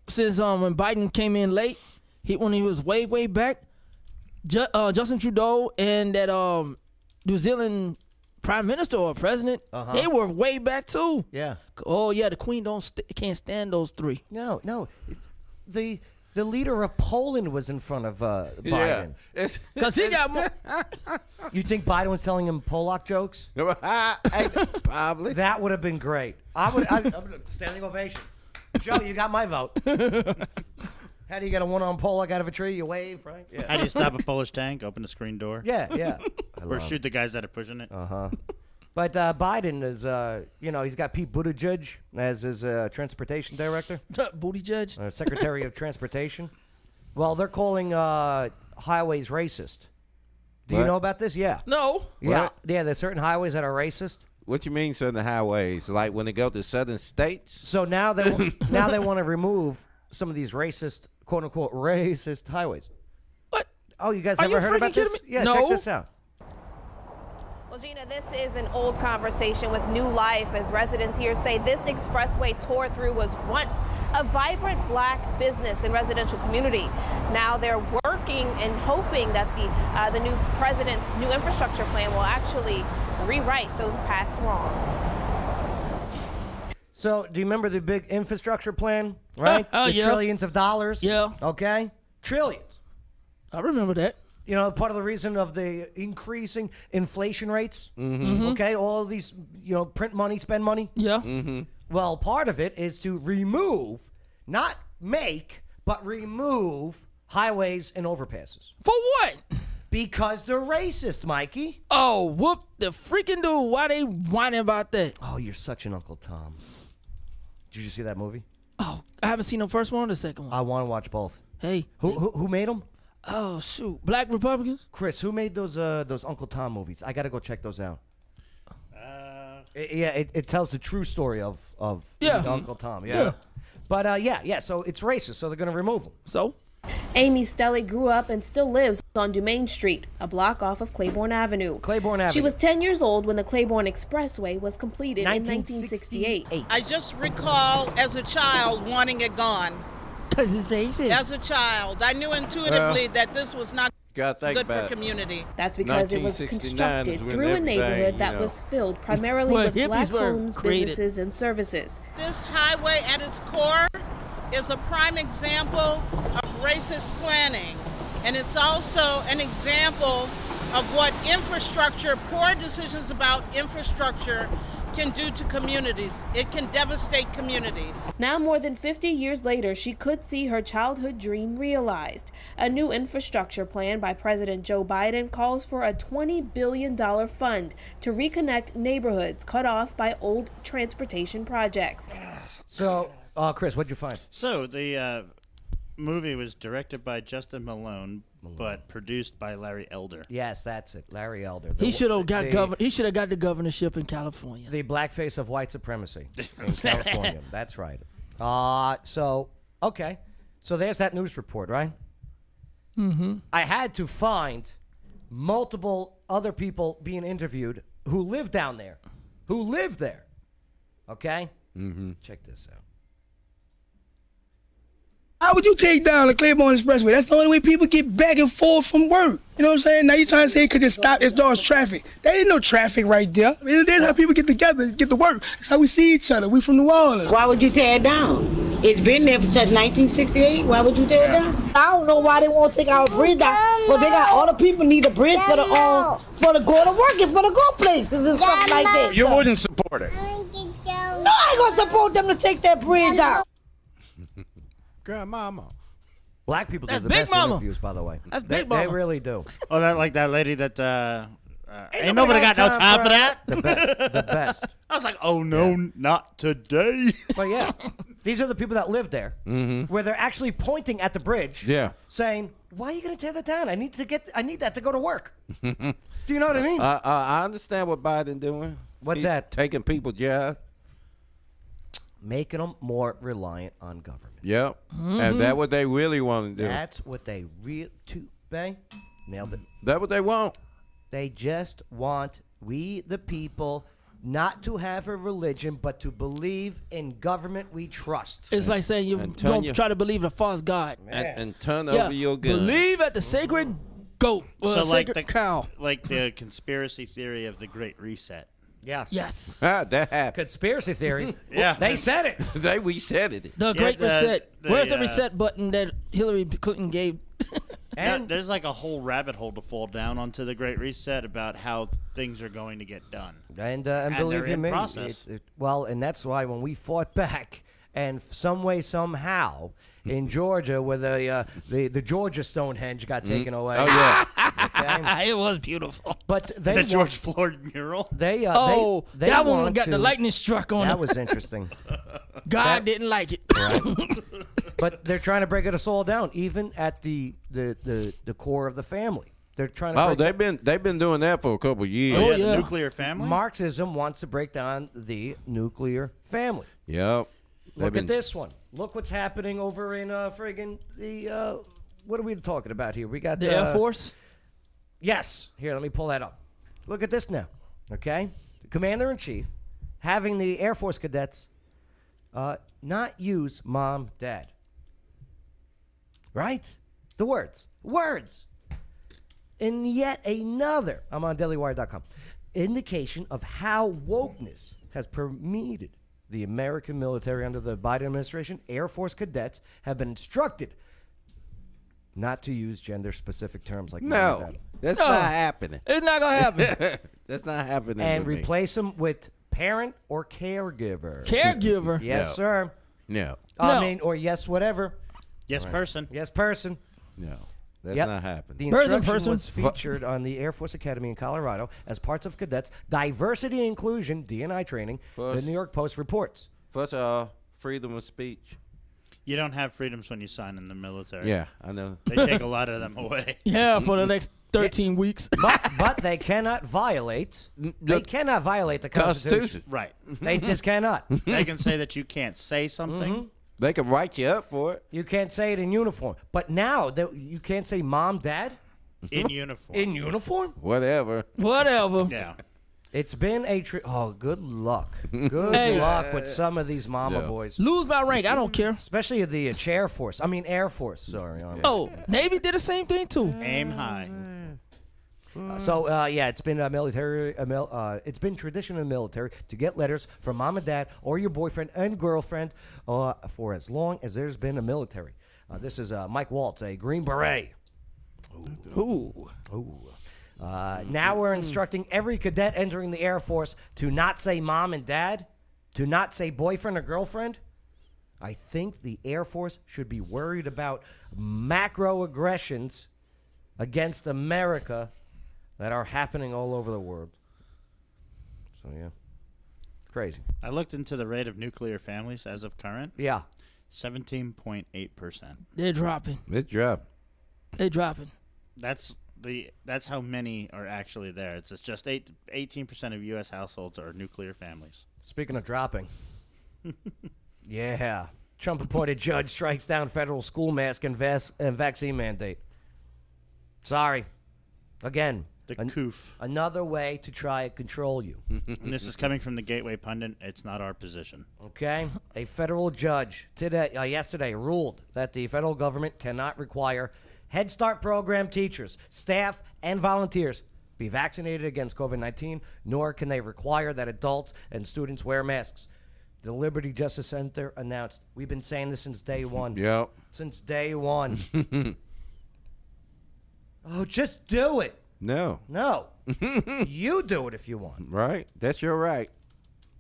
Since when Biden came in late, when he was way back, Justin Trudeau and that New Zealand prime minister or president, they were way back too. Yeah. Oh yeah, the Queen can't stand those three. No. The leader of Poland was in front of Biden. Because he got more. You think Biden was telling him Polak jokes? Probably. That would have been great. I'm standing ovation. Joe, you got my vote. How do you get a one-armed Polak out of a tree? You wave, right? Yeah. How do you stop a Polish tank? Open the screen door? Yeah. Or shoot the guys that are pushing it? But Biden is, he's got Pete Buttigieg as his transportation director. Buttigieg? Secretary of Transportation. Well, they're calling highways racist. Do you know about this? Yeah. No. Yeah. What? Yeah, there's certain highways that are racist. What you mean southern highways? Like when they go to southern states? So now they want to remove some of these racist, quote unquote, racist highways. What? Oh, you guys Are ever you heard about freaking this? kidding me? Yeah, No. check this out. Well, Gina, this is an old conversation with new life as residents here say this expressway tore through was once a vibrant black business and residential community. Now they're working and hoping that the new president's new infrastructure plan will actually rewrite those past wrongs. So, do you remember the big infrastructure plan, right? The yeah. trillions of dollars? Yeah. Okay? Trillions. I remember that. You know, part of the reason of the increasing inflation rates, okay? All of these, print money, spend money. Yeah. Well, part of it is to remove, not make, but remove highways and overpasses. For what? Because they're racist, Mikey. Oh, whoop the freaking dude. Why they whining about that? Oh, you're such an Uncle Tom. Did you see that movie? Oh, I haven't seen the first one or the second one. I want to watch both. Hey. Who made them? Oh, shoot. Black Republicans? Chris, who made those Uncle Tom movies? I got to go check those out. It tells the true story of Uncle Tom. Yeah. But, so it's racist, so they're going to remove them. So? Amy Stelly grew up and still lives on Dumaine Street, a block off of Claiborne Avenue. She was 10 years old when the Claiborne Expressway was completed in 1968. I just recall as a child wanting it gone. Because it's racist. As a child, I knew intuitively that this was not good for community. That's because it was constructed through a neighborhood that was filled primarily with black homes, businesses, and services. This highway at its core is a prime example of racist planning. And it's also an example of what infrastructure, poor decisions about infrastructure can do to communities. It can devastate communities. Now, more than 50 years later, she could see her childhood dream realized. A new infrastructure plan by President Joe Biden calls for a $20 billion fund to reconnect neighborhoods cut off by old transportation projects. So, Chris, what'd you find? So, the movie was directed by Justin Malone, but produced by Larry Elder. Yes, that's it. Larry Elder. He should have got He should have got the governorship in California. The blackface of white supremacy in California. That's right. So there's that news report, right? Mm-hmm. I had to find multiple other people being interviewed who live down there, who live there. Okay? Mm-hmm. Check this out. How would you take down the Claiborne Expressway? That's the only way people get back and forth from work. You know what I'm saying? Now you're trying to say it could just stop as far as traffic. There ain't no traffic right there. I mean, that's how people get together, get to work. That's how we see each other. We from New Orleans. Why would you tear it down? It's been there since 1968. Why would you tear it down? I don't know why they won't take our bridge down. But they got all the people need a bridge for the go to work and for the go places and stuff like that. You wouldn't support it. No, I ain't gonna support them to take that bridge down. Grandmama. Black people do That's the Big best Mama. interviews, by the way. That's They Big Mama. really do. Oh, that lady that ain't nobody got no time for that. The best. I was like, oh no, not today. But yeah, these are the people that live there, where they're actually pointing at the bridge, Yeah. saying, Why are you going to tear that down? I need that to go to work. Do you know what I mean? I understand what Biden doing. What's that? Taking people's jobs. Making them more reliant on government. Yep. And that's what they really want to do. That's what they nailed it. That's what they want. They just want we, the people, not to have a religion, but to believe in government we trust. It's like saying you don't try to believe in a false God. And turn over your guns. Believe at the sacred goat or the sacred cow. Like the conspiracy theory of the Great Reset. Yes. Yes. That happened. Conspiracy theory. Yeah. They said it. We said it. The Great Reset. Where's the reset button that Hillary Clinton gave? And there's like a whole rabbit hole to fall down onto the Great Reset about how things are going to get done. And believe you me, and that's why when we fought back, and some way, somehow, in Georgia, where the Georgia Stonehenge got taken away. Oh, yeah. Okay? It was beautiful. But the George Floyd mural? They that one got the lightning struck on it. That was interesting. God didn't like it. Right. But they're trying to break us all down, even at the core of the family. They're trying to. They've been doing that for a couple years. Oh, yeah. The nuclear family? Marxism wants to break down the nuclear family. Yep. Look at this one. Look what's happening over in friggin' the what are we talking about here? We got the Air Force. Yes. Here, let me pull that up. Look at this now. Okay, the Commander-in-Chief having the Air Force cadets not use mom, dad. Right? The words. And yet another, I'm on dailywire.com, indication of how wokeness has permeated the American military under the Biden administration. Air Force cadets have been instructed not to use gender-specific terms like mom and dad. That's not happening. It's not going to happen. That's not happening. And replace them with parent or caregiver. Caregiver? Yes, sir. No. I mean, or yes, whatever. Yes, person. Yes, person. No. That's not happening. The instruction was featured on the Air Force Academy in Colorado as parts of cadets' diversity and inclusion D&I training. The New York Post reports. First of all, freedom of speech. You don't have freedoms when you sign in the military. Yeah, I know. They take a lot of them away. Yeah, for the next 13 weeks. But they cannot violate. They cannot violate the Constitution. Right. They just cannot. They can say that you can't say something. Mm-hmm. They can write you up for it. You can't say it in uniform. But now you can't say mom, dad? In uniform. In uniform? Whatever. Yeah. It's been a good luck. Good luck with some of these mama boys. Lose my rank. I don't care. Especially the Air Force. Air Force. Sorry. Navy did the same thing too. Aim high. It's been it's been tradition in the military to get letters from mom and dad or your boyfriend and girlfriend for as long as there's been a military. This is Mike Waltz, a Green Beret. Ooh. Now we're instructing every cadet entering the Air Force to not say mom and dad, to not say boyfriend or girlfriend. I think the Air Force should be worried about macro aggressions against America that are happening all over the world. So, yeah. Crazy. I looked into the rate of nuclear families as of current. Yeah. 17.8%. They're dropping. It's dropping. They're dropping. That's how many are actually there. It's just 18% of U.S. households are nuclear families. Speaking of dropping. Yeah. Trump-appointed judge strikes down federal school mask and vaccine mandate. Sorry. Again. The coof. Another way to try and control you. And this is coming from the Gateway Pundit. It's not our position. Okay. A federal judge yesterday ruled that the federal government cannot require Head Start program teachers, staff, and volunteers be vaccinated against COVID-19, nor can they require that adults and students wear masks. The Liberty Justice Center announced, we've been saying this since day one. Yep. Since day one. Oh, just do it. No. You do it if you want. Right. That's your right.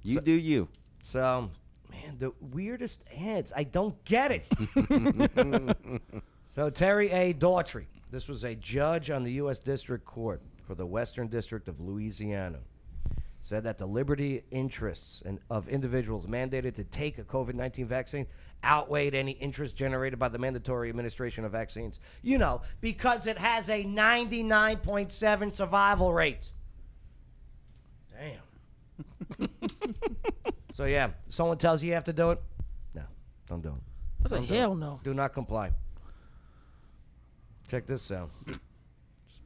You do you. So, man, the weirdest ads. I don't get it. So, Terry A. Daughtry. This was a judge on the U.S. District Court for the Western District of Louisiana. said that the liberty interests of individuals mandated to take a COVID-19 vaccine outweighed any interest generated by the mandatory administration of vaccines. You know, because it has a 99.7 survival rate. Damn. So, yeah, someone tells you have to do it? No, don't do it. That's a hell no. Do not comply. Check this out.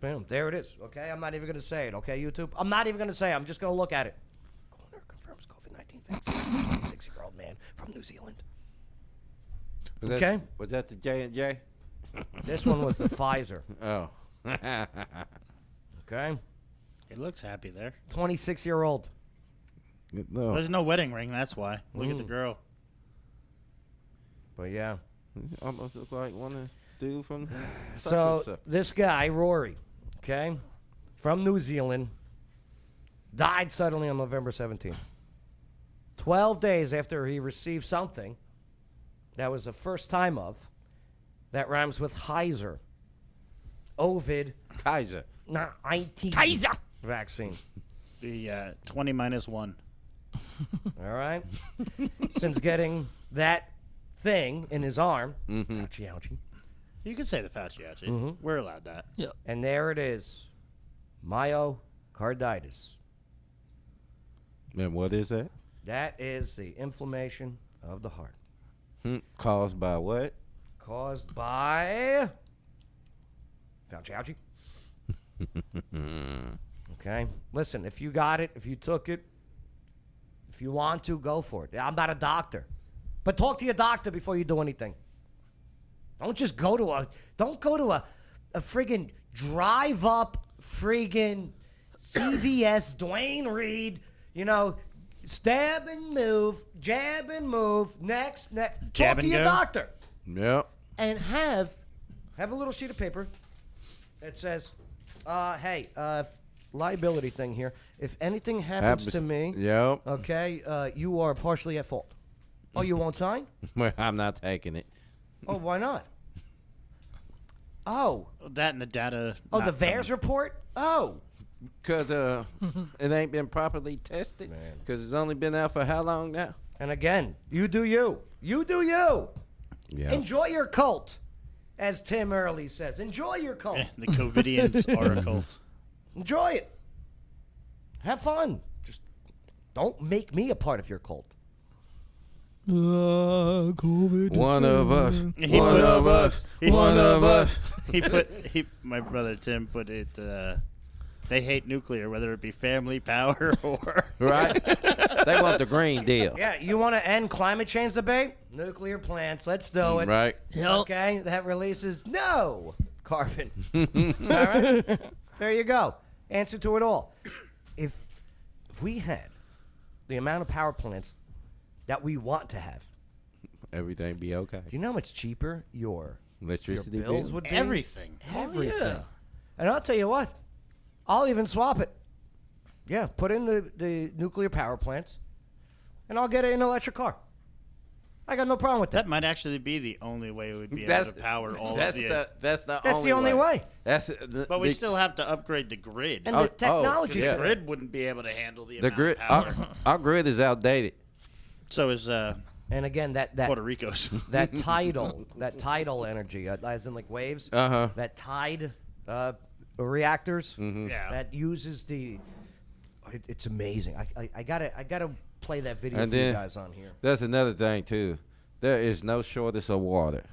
Boom. There it is. Okay, I'm not even going to say it. Okay, YouTube? I'm not even going to say it. I'm just going to look at it. Coroner confirms COVID-19 vaccine. 26-year-old man from New Zealand. Okay. Was that the J&J? This one was the Pfizer. Oh. Okay. He looks happy there. 26-year-old. No. There's no wedding ring, that's why. Look at the girl. But yeah. Almost look like one of the dude from... So this guy, Rory, okay, from New Zealand, died suddenly on November 17th. 12 days after he received something that was the first time of, that rhymes with Heiser. Ovid. Kaiser. Not IT. Kaiser. Vaccine. The 20 minus 1. All right. Since getting that thing in his arm, ouchie. You can say the Fauci. We're allowed that. Yeah. And there it is. Myocarditis. And what is that? That is the inflammation of the heart. Caused by what? Caused by Fauci. Okay. Listen, if you got it, if you took it, if you want to, go for it. I'm not a doctor. But talk to your doctor before you do anything. Don't just go to a friggin' drive up friggin' CVS, Dwayne Reed, you know, stab and move, jab and move, next. Jab Talk to and your go? doctor. Yep. And have a little sheet of paper that says, hey, liability thing here. If anything happens to me, Yep. okay, you are partially at fault. Oh, you won't sign? Well, I'm not taking it. Oh, why not? Oh. That and the data. Oh, the VAERS report? Oh. Because it ain't been properly tested. Because it's only been out for how long now? And again, you do you. You do you. Yeah. Enjoy your cult, as Tim Early says. Enjoy your cult. The COVIDians are a cult. Enjoy it. Have fun. Just don't make me a part of your cult. COVID. One of us. One of us. One of us. My brother Tim put it. They hate nuclear, whether it be family, power, or right. They want the Green Deal. Yeah, you want to end climate change debate? Nuclear plants. Let's do it. Right. Okay, that releases no carbon. All right. There you go. Answer to it all. If we had the amount of power plants that we want to have, everything be okay. Do you know how much cheaper your electricity bills would be? Everything. Everything. Oh, yeah. And I'll tell you what, I'll even swap it. Yeah, put in the nuclear power plants, and I'll get an electric car. I got no problem with that. That might actually be the only way we would be able to power all of the. That's the only way. But we still have to upgrade the grid. And the technology. The grid wouldn't be able to handle the amount grid. of power. Our grid is outdated. So is And again, that Puerto Rico's. that tidal energy, as in like waves. That tide reactors. Yeah. That uses the. It's amazing. I gotta play that video And for you then guys on here. That's another thing too. There is no shortage of water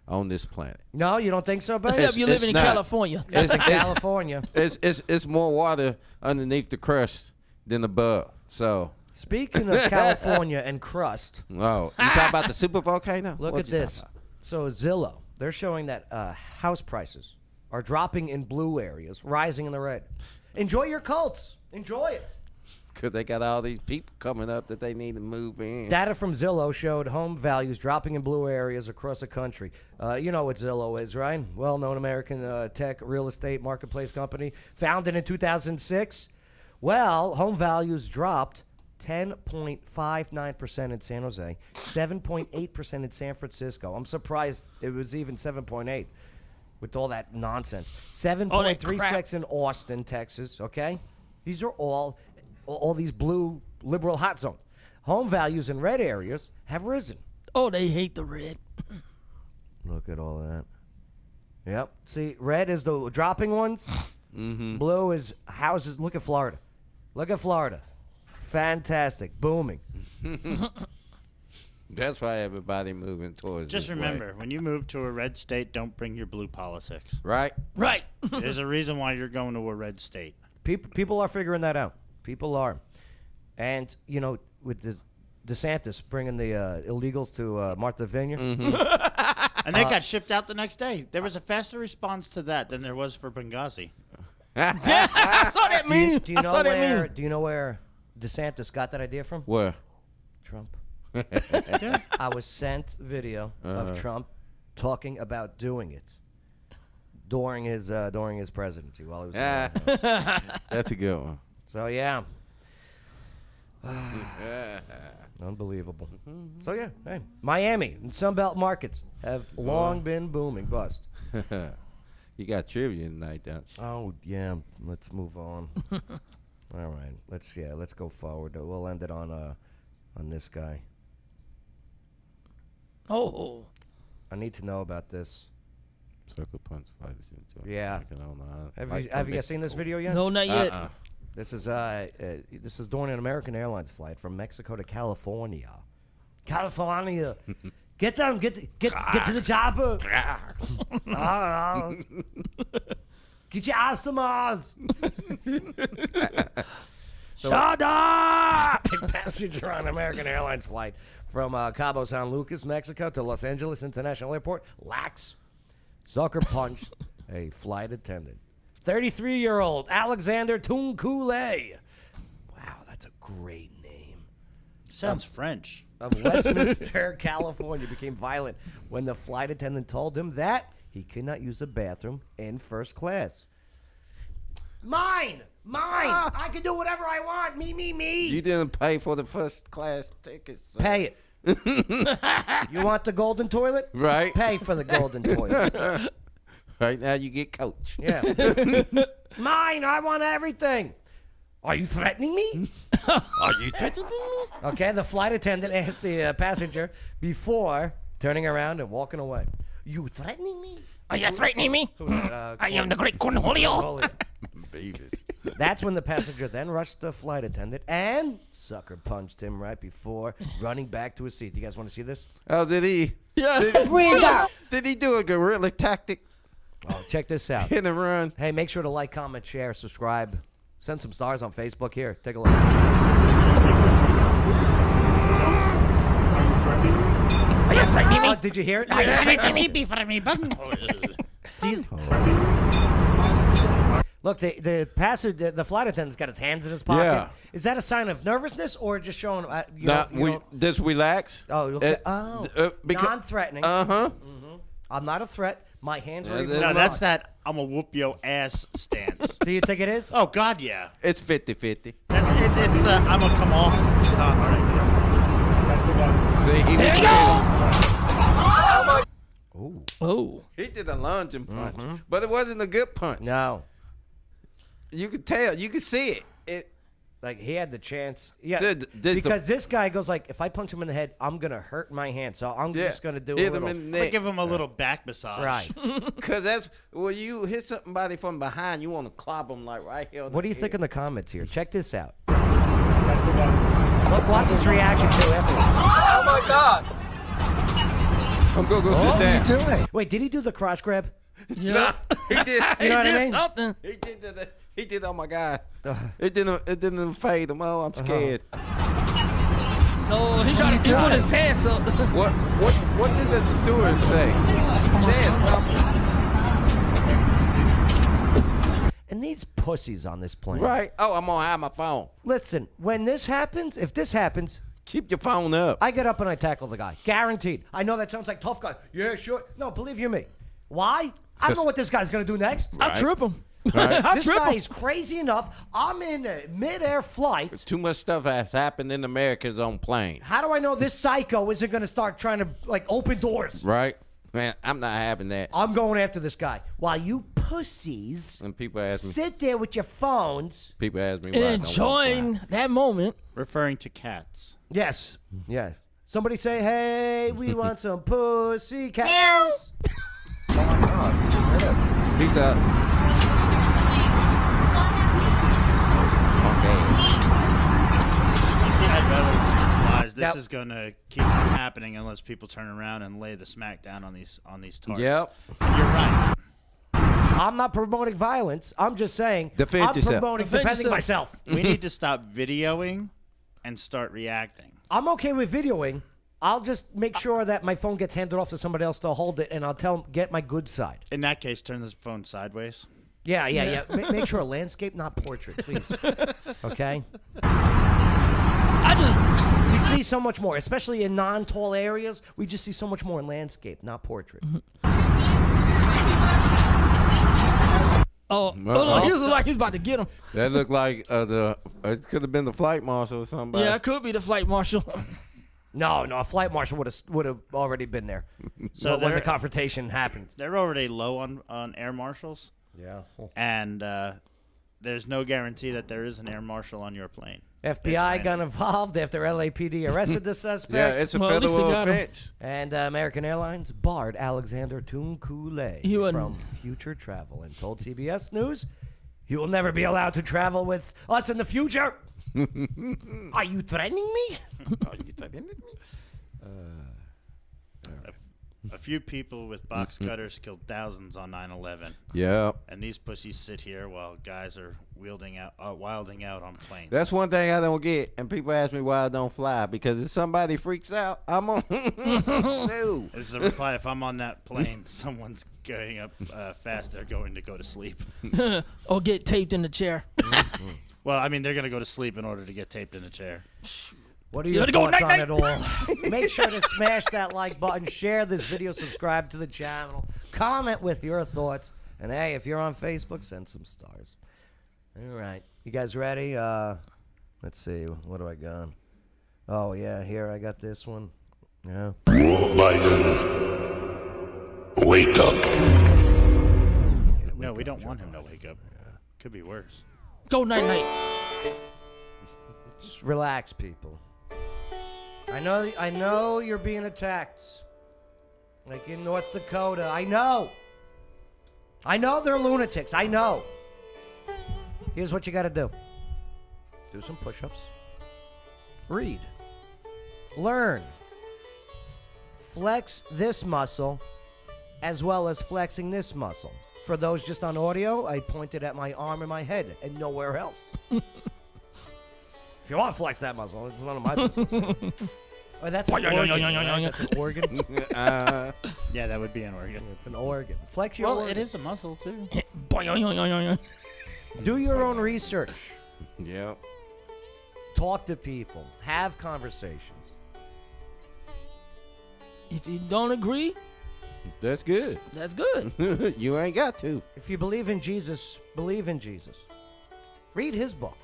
on this planet. No, you don't think so, buddy? Except you living in not. California. It's in California. It's more water underneath the crust than above. So Speaking of California and crust, you talking about the super volcano? Look What at you this. talking So Zillow, they're showing that house prices are dropping in blue areas, rising in the red. Enjoy your cults. Enjoy it. Because they got all these people coming up that they need to move in. Data from Zillow showed home values dropping in blue areas across the country. You know what Zillow is, right? Well-known American tech real estate marketplace company, founded in 2006. Well, home values dropped 10.59% in San Jose, 7.8% in San Francisco. I'm surprised it was even 7.8 with all that nonsense. 7.36 in Austin, Texas, okay? These are all all these blue liberal hot zones. Home values in red areas have risen. Oh, they hate the red. Look at all that. Yep. See, red is the dropping ones. Blue is houses. Look at Florida. Look at Florida. Fantastic. Booming. That's why everybody moving towards. Just this remember, way. when you move to a red state, don't bring your blue politics. Right. Right. There's a reason why you're going to a red state. People are figuring that out. People are. And, you know, with DeSantis bringing the illegals to Martha Vineyard. And they got shipped out the next day. There was a faster response to that than there was for Benghazi. I saw that meme. Do you know where DeSantis got that idea from? Where? Trump. I was sent video of Trump talking about doing it during his presidency while he was in the White House. That's a good one. So yeah. Unbelievable. So yeah, hey, Miami and Sunbelt markets have long been booming bust. You got trivia tonight, don't you? Oh yeah, let's move on. All right, let's go forward. We'll end it on this guy. Oh. I need to know about this. Circle punch fighters into Yeah. I don't know. Have you guys seen this video yet? No, not yet. This is during an American Airlines flight from Mexico to California. California, get them, get to the chopper. Get your ass to Mars. Shut up! Big passenger on an American Airlines flight from Cabo San Lucas, Mexico to Los Angeles International Airport. Lax sucker punched a flight attendant. 33-year-old Alexander Tunkule. Wow, that's a great name. Sounds French. Of Westminster, California, became violent when the flight attendant told him that he could not use the bathroom in first class. Mine! I can do whatever I want. Me. You didn't pay for the first class tickets. So. Pay it. You want the golden toilet? Right. Pay for the golden toilet. Right now you get coach. Yeah. Mine, I want everything. Are you threatening me? Are you threatening me? Okay, the flight attendant asked the passenger before turning around and walking away. You threatening me? Are you threatening me? I am the great Cornholio. Babies. That's when the passenger then rushed the flight attendant and sucker punched him right before running back to his seat. Do you guys want to see this? Oh, did he? Yeah. Did he do a guerrilla tactic? Oh, check this out. Hit and run. Hey, make sure to like, comment, share, subscribe. Send some stars on Facebook. Here, take a look. Are you threatening me? Did you hear it? Are you threatening me? Look, the passenger, the flight attendant's got his hands in his pocket. Yeah. Is that a sign of nervousness or just showing? Just relax. Oh, okay. Non-threatening. Uh-huh. I'm not a threat. My hands are. No, that's that I'm a whoop your ass stance. Do you think it is? Oh God, yeah. It's 50-50. It's the I'm gonna come off. All right. See, There he goes. Oh. He did a lunging punch, but it wasn't a good punch. No. You could tell. You could see it. Like, he had the chance. Yeah, Did this guy goes like, if I punch him in the head, I'm going to hurt my hand. So I'm just going to do a hit little. him in the I'm neck. give him a little back massage. Right. Because that's when you hit somebody from behind, you want to clop them like right here. What do you think in the comments here? Check this out. Look, watch his reaction to it. Oh my God! I'm going to go sit down. What are you doing? Wait, did he do the crotch grab? Yeah. He did. You know what I mean? Something. He did. Oh my God! It didn't fade him. Oh, I'm scared. No, he tried to put his pants up. What did the steward say? He said something. And these pussies on this plane. Right. Oh, I'm gonna have my phone. Listen, when this happens, if this happens, keep your phone up. I get up and I tackle the guy. Guaranteed. I know that sounds like tough guy. Yeah, sure. No, believe you me. Why? I don't know what this guy's gonna do next. I'll trip him. Right. This guy is crazy enough. I'm in a mid-air flight. Too much stuff has happened in America's on plane. How do I know this psycho isn't going to start trying to, like, open doors? Right. Man, I'm not having that. I'm going after this guy. While you pussies And people ask me. sit there with your phones. People ask me. And why I don't enjoying fly. that moment. Referring to cats. Yes. Yes. Somebody say, hey, we want some pussy cats. Peace out. I'd rather realize this Now- is going to keep happening unless people turn around and lay the smack down on these tarts. Yep. And you're right. I'm not promoting violence. I'm just saying Defend I'm yourself. promoting Defend defending yourself. myself. We need to stop videoing and start reacting. I'm okay with videoing. I'll just make sure that my phone gets handed off to somebody else to hold it, and I'll tell them, get my good side. In that case, turn this phone sideways. Yeah. Make sure a landscape, not portrait, please. Okay? We see so much more, especially in non-tall areas. We just see so much more in landscape, not portrait. Oh, he was like he's about to get him. That looked like it could have been the flight marshal or somebody. Yeah, it could be the flight marshal. No, a flight marshal would have already been there. So when the they're- confrontation happened. They're already low on air marshals. Yeah. And there's no guarantee that there is an air marshal on your plane. FBI got involved after LAPD arrested the suspect. Yeah, it's a federal offense. And American Airlines barred Alexander Tunkule He wouldn't- from future travel and told CBS News, "You will never be allowed to travel with us in the future." Are you threatening me? Are you threatening me? A few people with box cutters killed thousands on 9/11. Yeah. And these pussies sit here while guys are wilding out on planes. That's one thing I don't get. And people ask me why I don't fly. Because if somebody freaks out, I'm on. No. This is a reply. If I'm on that plane, someone's going up fast. They're going to go to sleep. Or get taped in the chair. Well, I mean, they're going to go to sleep in order to get taped in a chair. What are your thoughts on it all? Make sure to smash that like button, share this video, subscribe to the channel, comment with your thoughts, and hey, if you're on Facebook, send some stars. All right, you guys ready? Let's see, what do I got? Oh yeah, here I got this one. Yeah. Biden, wake up. No, we don't want him to wake up. Could be worse. Go night. Just relax, people. I know you're being attacked. Like in North Dakota. I know they're lunatics. I know. Here's what you got to do. Do some push-ups. Read. Learn. Flex this muscle as well as flexing this muscle. For those just on audio, I pointed at my arm and my head and nowhere else. If you want to flex that muscle, it's none of my business. Oh, that's an organ. Right? That's an organ. Yeah, that would be an organ. It's an organ. Flex your Well, organ. it is a muscle, too. Do your own research. Yeah. Talk to people. Have conversations. If you don't agree, That's good. that's good. You ain't got to. If you believe in Jesus, believe in Jesus. Read his book.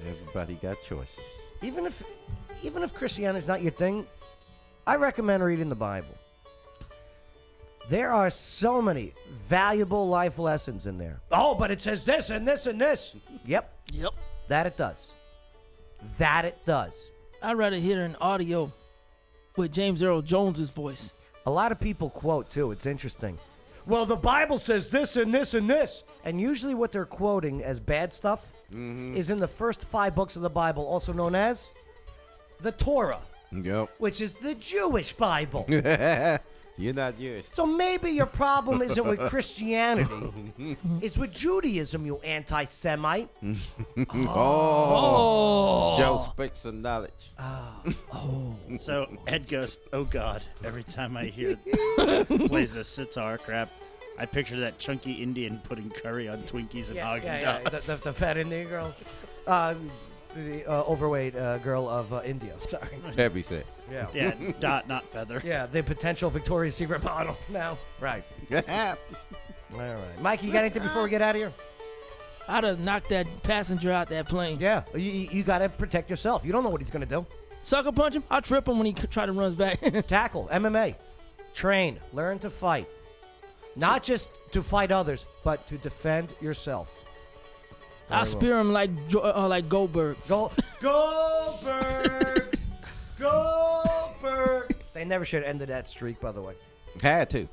Everybody got choices. Even if Christianity is not your thing, I recommend reading the Bible. There are so many valuable life lessons in there. Oh, but it says this and this and this. Yep. That it does. I'd rather hear an audio with James Earl Jones's voice. A lot of people quote, too. It's interesting. Well, the Bible says this and this and this. And usually what they're quoting as bad stuff is in the first 5 books of the Bible, also known as the Torah, Yep. which is the Jewish Bible. You're not Jewish. So maybe your problem isn't with Christianity. It's with Judaism, you anti-Semite. Joe speaks some knowledge. So Ed goes, "Oh God!" Every time I hear plays the sitar crap, I picture that chunky Indian putting curry on Twinkies and Haagen-Dazs. The fat Indian girl. The overweight girl of India. Sorry. Heavy set. Yeah. Yeah, dot, not feather. Yeah, the potential Victoria's Secret model now. Right. All right. Mike, you got anything before we get out of here? I'd have knocked that passenger out that plane. Yeah. You got to protect yourself. You don't know what he's going to do. Sucker punch him. I'll trip him when he try to run back. Tackle. MMA. Train. Learn to fight. Not just to fight others, but to defend yourself. I spear him like Goldberg. Goldberg! Goldberg! They never should have ended that streak, by the way. Had to.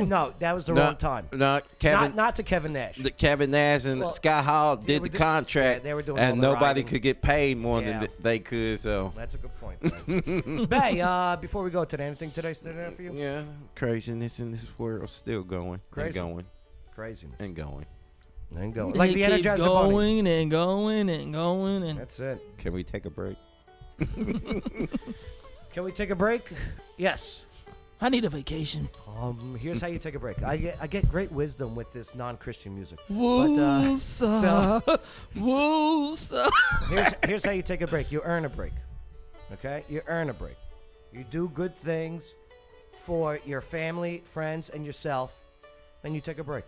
No, that was the wrong time. No, Kevin. Not to Kevin Nash. Kevin Nash and Scott Hall did the contract, they were doing and all the nobody writing. could get paid more than they could. So That's a good point. Bay, before we go today, anything today stand out for you? yeah, craziness in this world still going, Crazy. and going, Craziness. and going. And going. Like the It keeps Energizer Bunny. going and going and going and. That's it. Can we take a break? Can we take a break? Yes. I need a vacation. Here's how you take a break. I get great wisdom with this non-Christian music. Woo-sa. Woo-sa. Here's how you take a break. You earn a break. Okay? You earn a break. You do good things for your family, friends, and yourself. Then you take a break.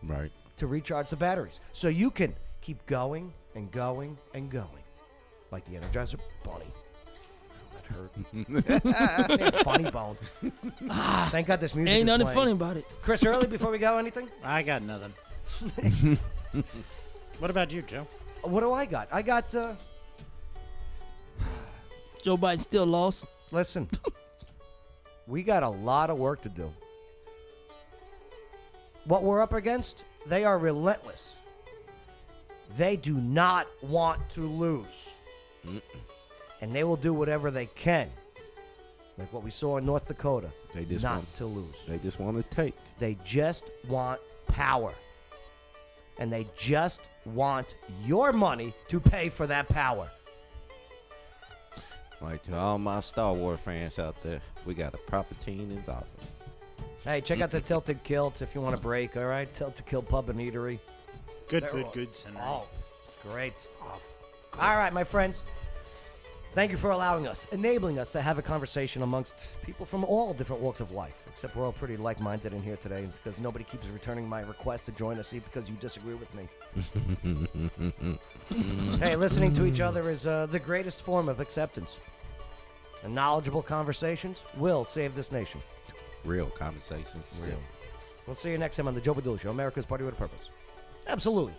Right. To recharge the batteries. So you can keep going and going and going. Like the Energizer Bunny. That hurt. Funny bone. Thank God this music Ain't is nothing playing. funny about it. Chris, early before we go, anything? I got nothing. What about you, Joe? What do I got? I got, Joe Biden still lost. Listen, we got a lot of work to do. What we're up against, they are relentless. They do not want to lose. And they will do whatever they can. Like what we saw in North Dakota. They just not want to lose. They just want to take. They just want power. And they just want your money to pay for that power. Like to all my Star Wars fans out there, we got a proper team in office. Hey, check out the Tilted Kilt if you want a break, all right? Tilted Kilt Pub and Eatery. Good center. Oh, great stuff. All right, my friends. Thank you for allowing us, enabling us to have a conversation amongst people from all different walks of life. Except we're all pretty like-minded in here today because nobody keeps returning my request to join us because you disagree with me. Hey, listening to each other is the greatest form of acceptance. And knowledgeable conversations will save this nation. Real conversations. Real. We'll see you next time on the Joe Padula Show, America's Party with a Purpose. Absolutely.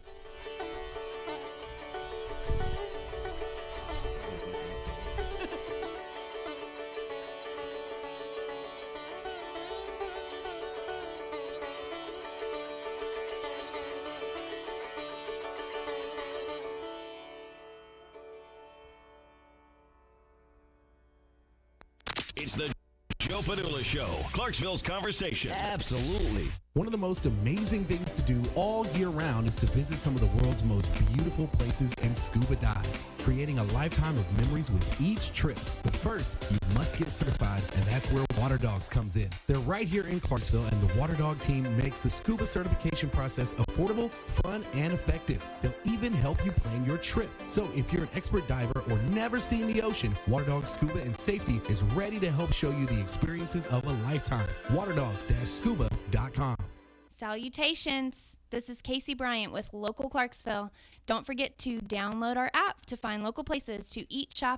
It's the Joe Padula Show, Clarksville's conversation. Absolutely. One of the most amazing things to do all year round is to visit some of the world's most beautiful places and scuba dive, creating a lifetime of memories with each trip. But first, you must get certified, and that's where Water Dogs comes in. They're right here in Clarksville, and the Water Dog team makes the scuba certification process affordable, fun, and effective. They'll even help you plan your trip. So if you're an expert diver or never seen the ocean, Water Dogs Scuba and Safety is ready to help show you the experiences of a lifetime. waterdogs-scuba.com. Salutations! This is Casey Bryant with Local Clarksville. Don't forget to download our app to find local places to eat, shop,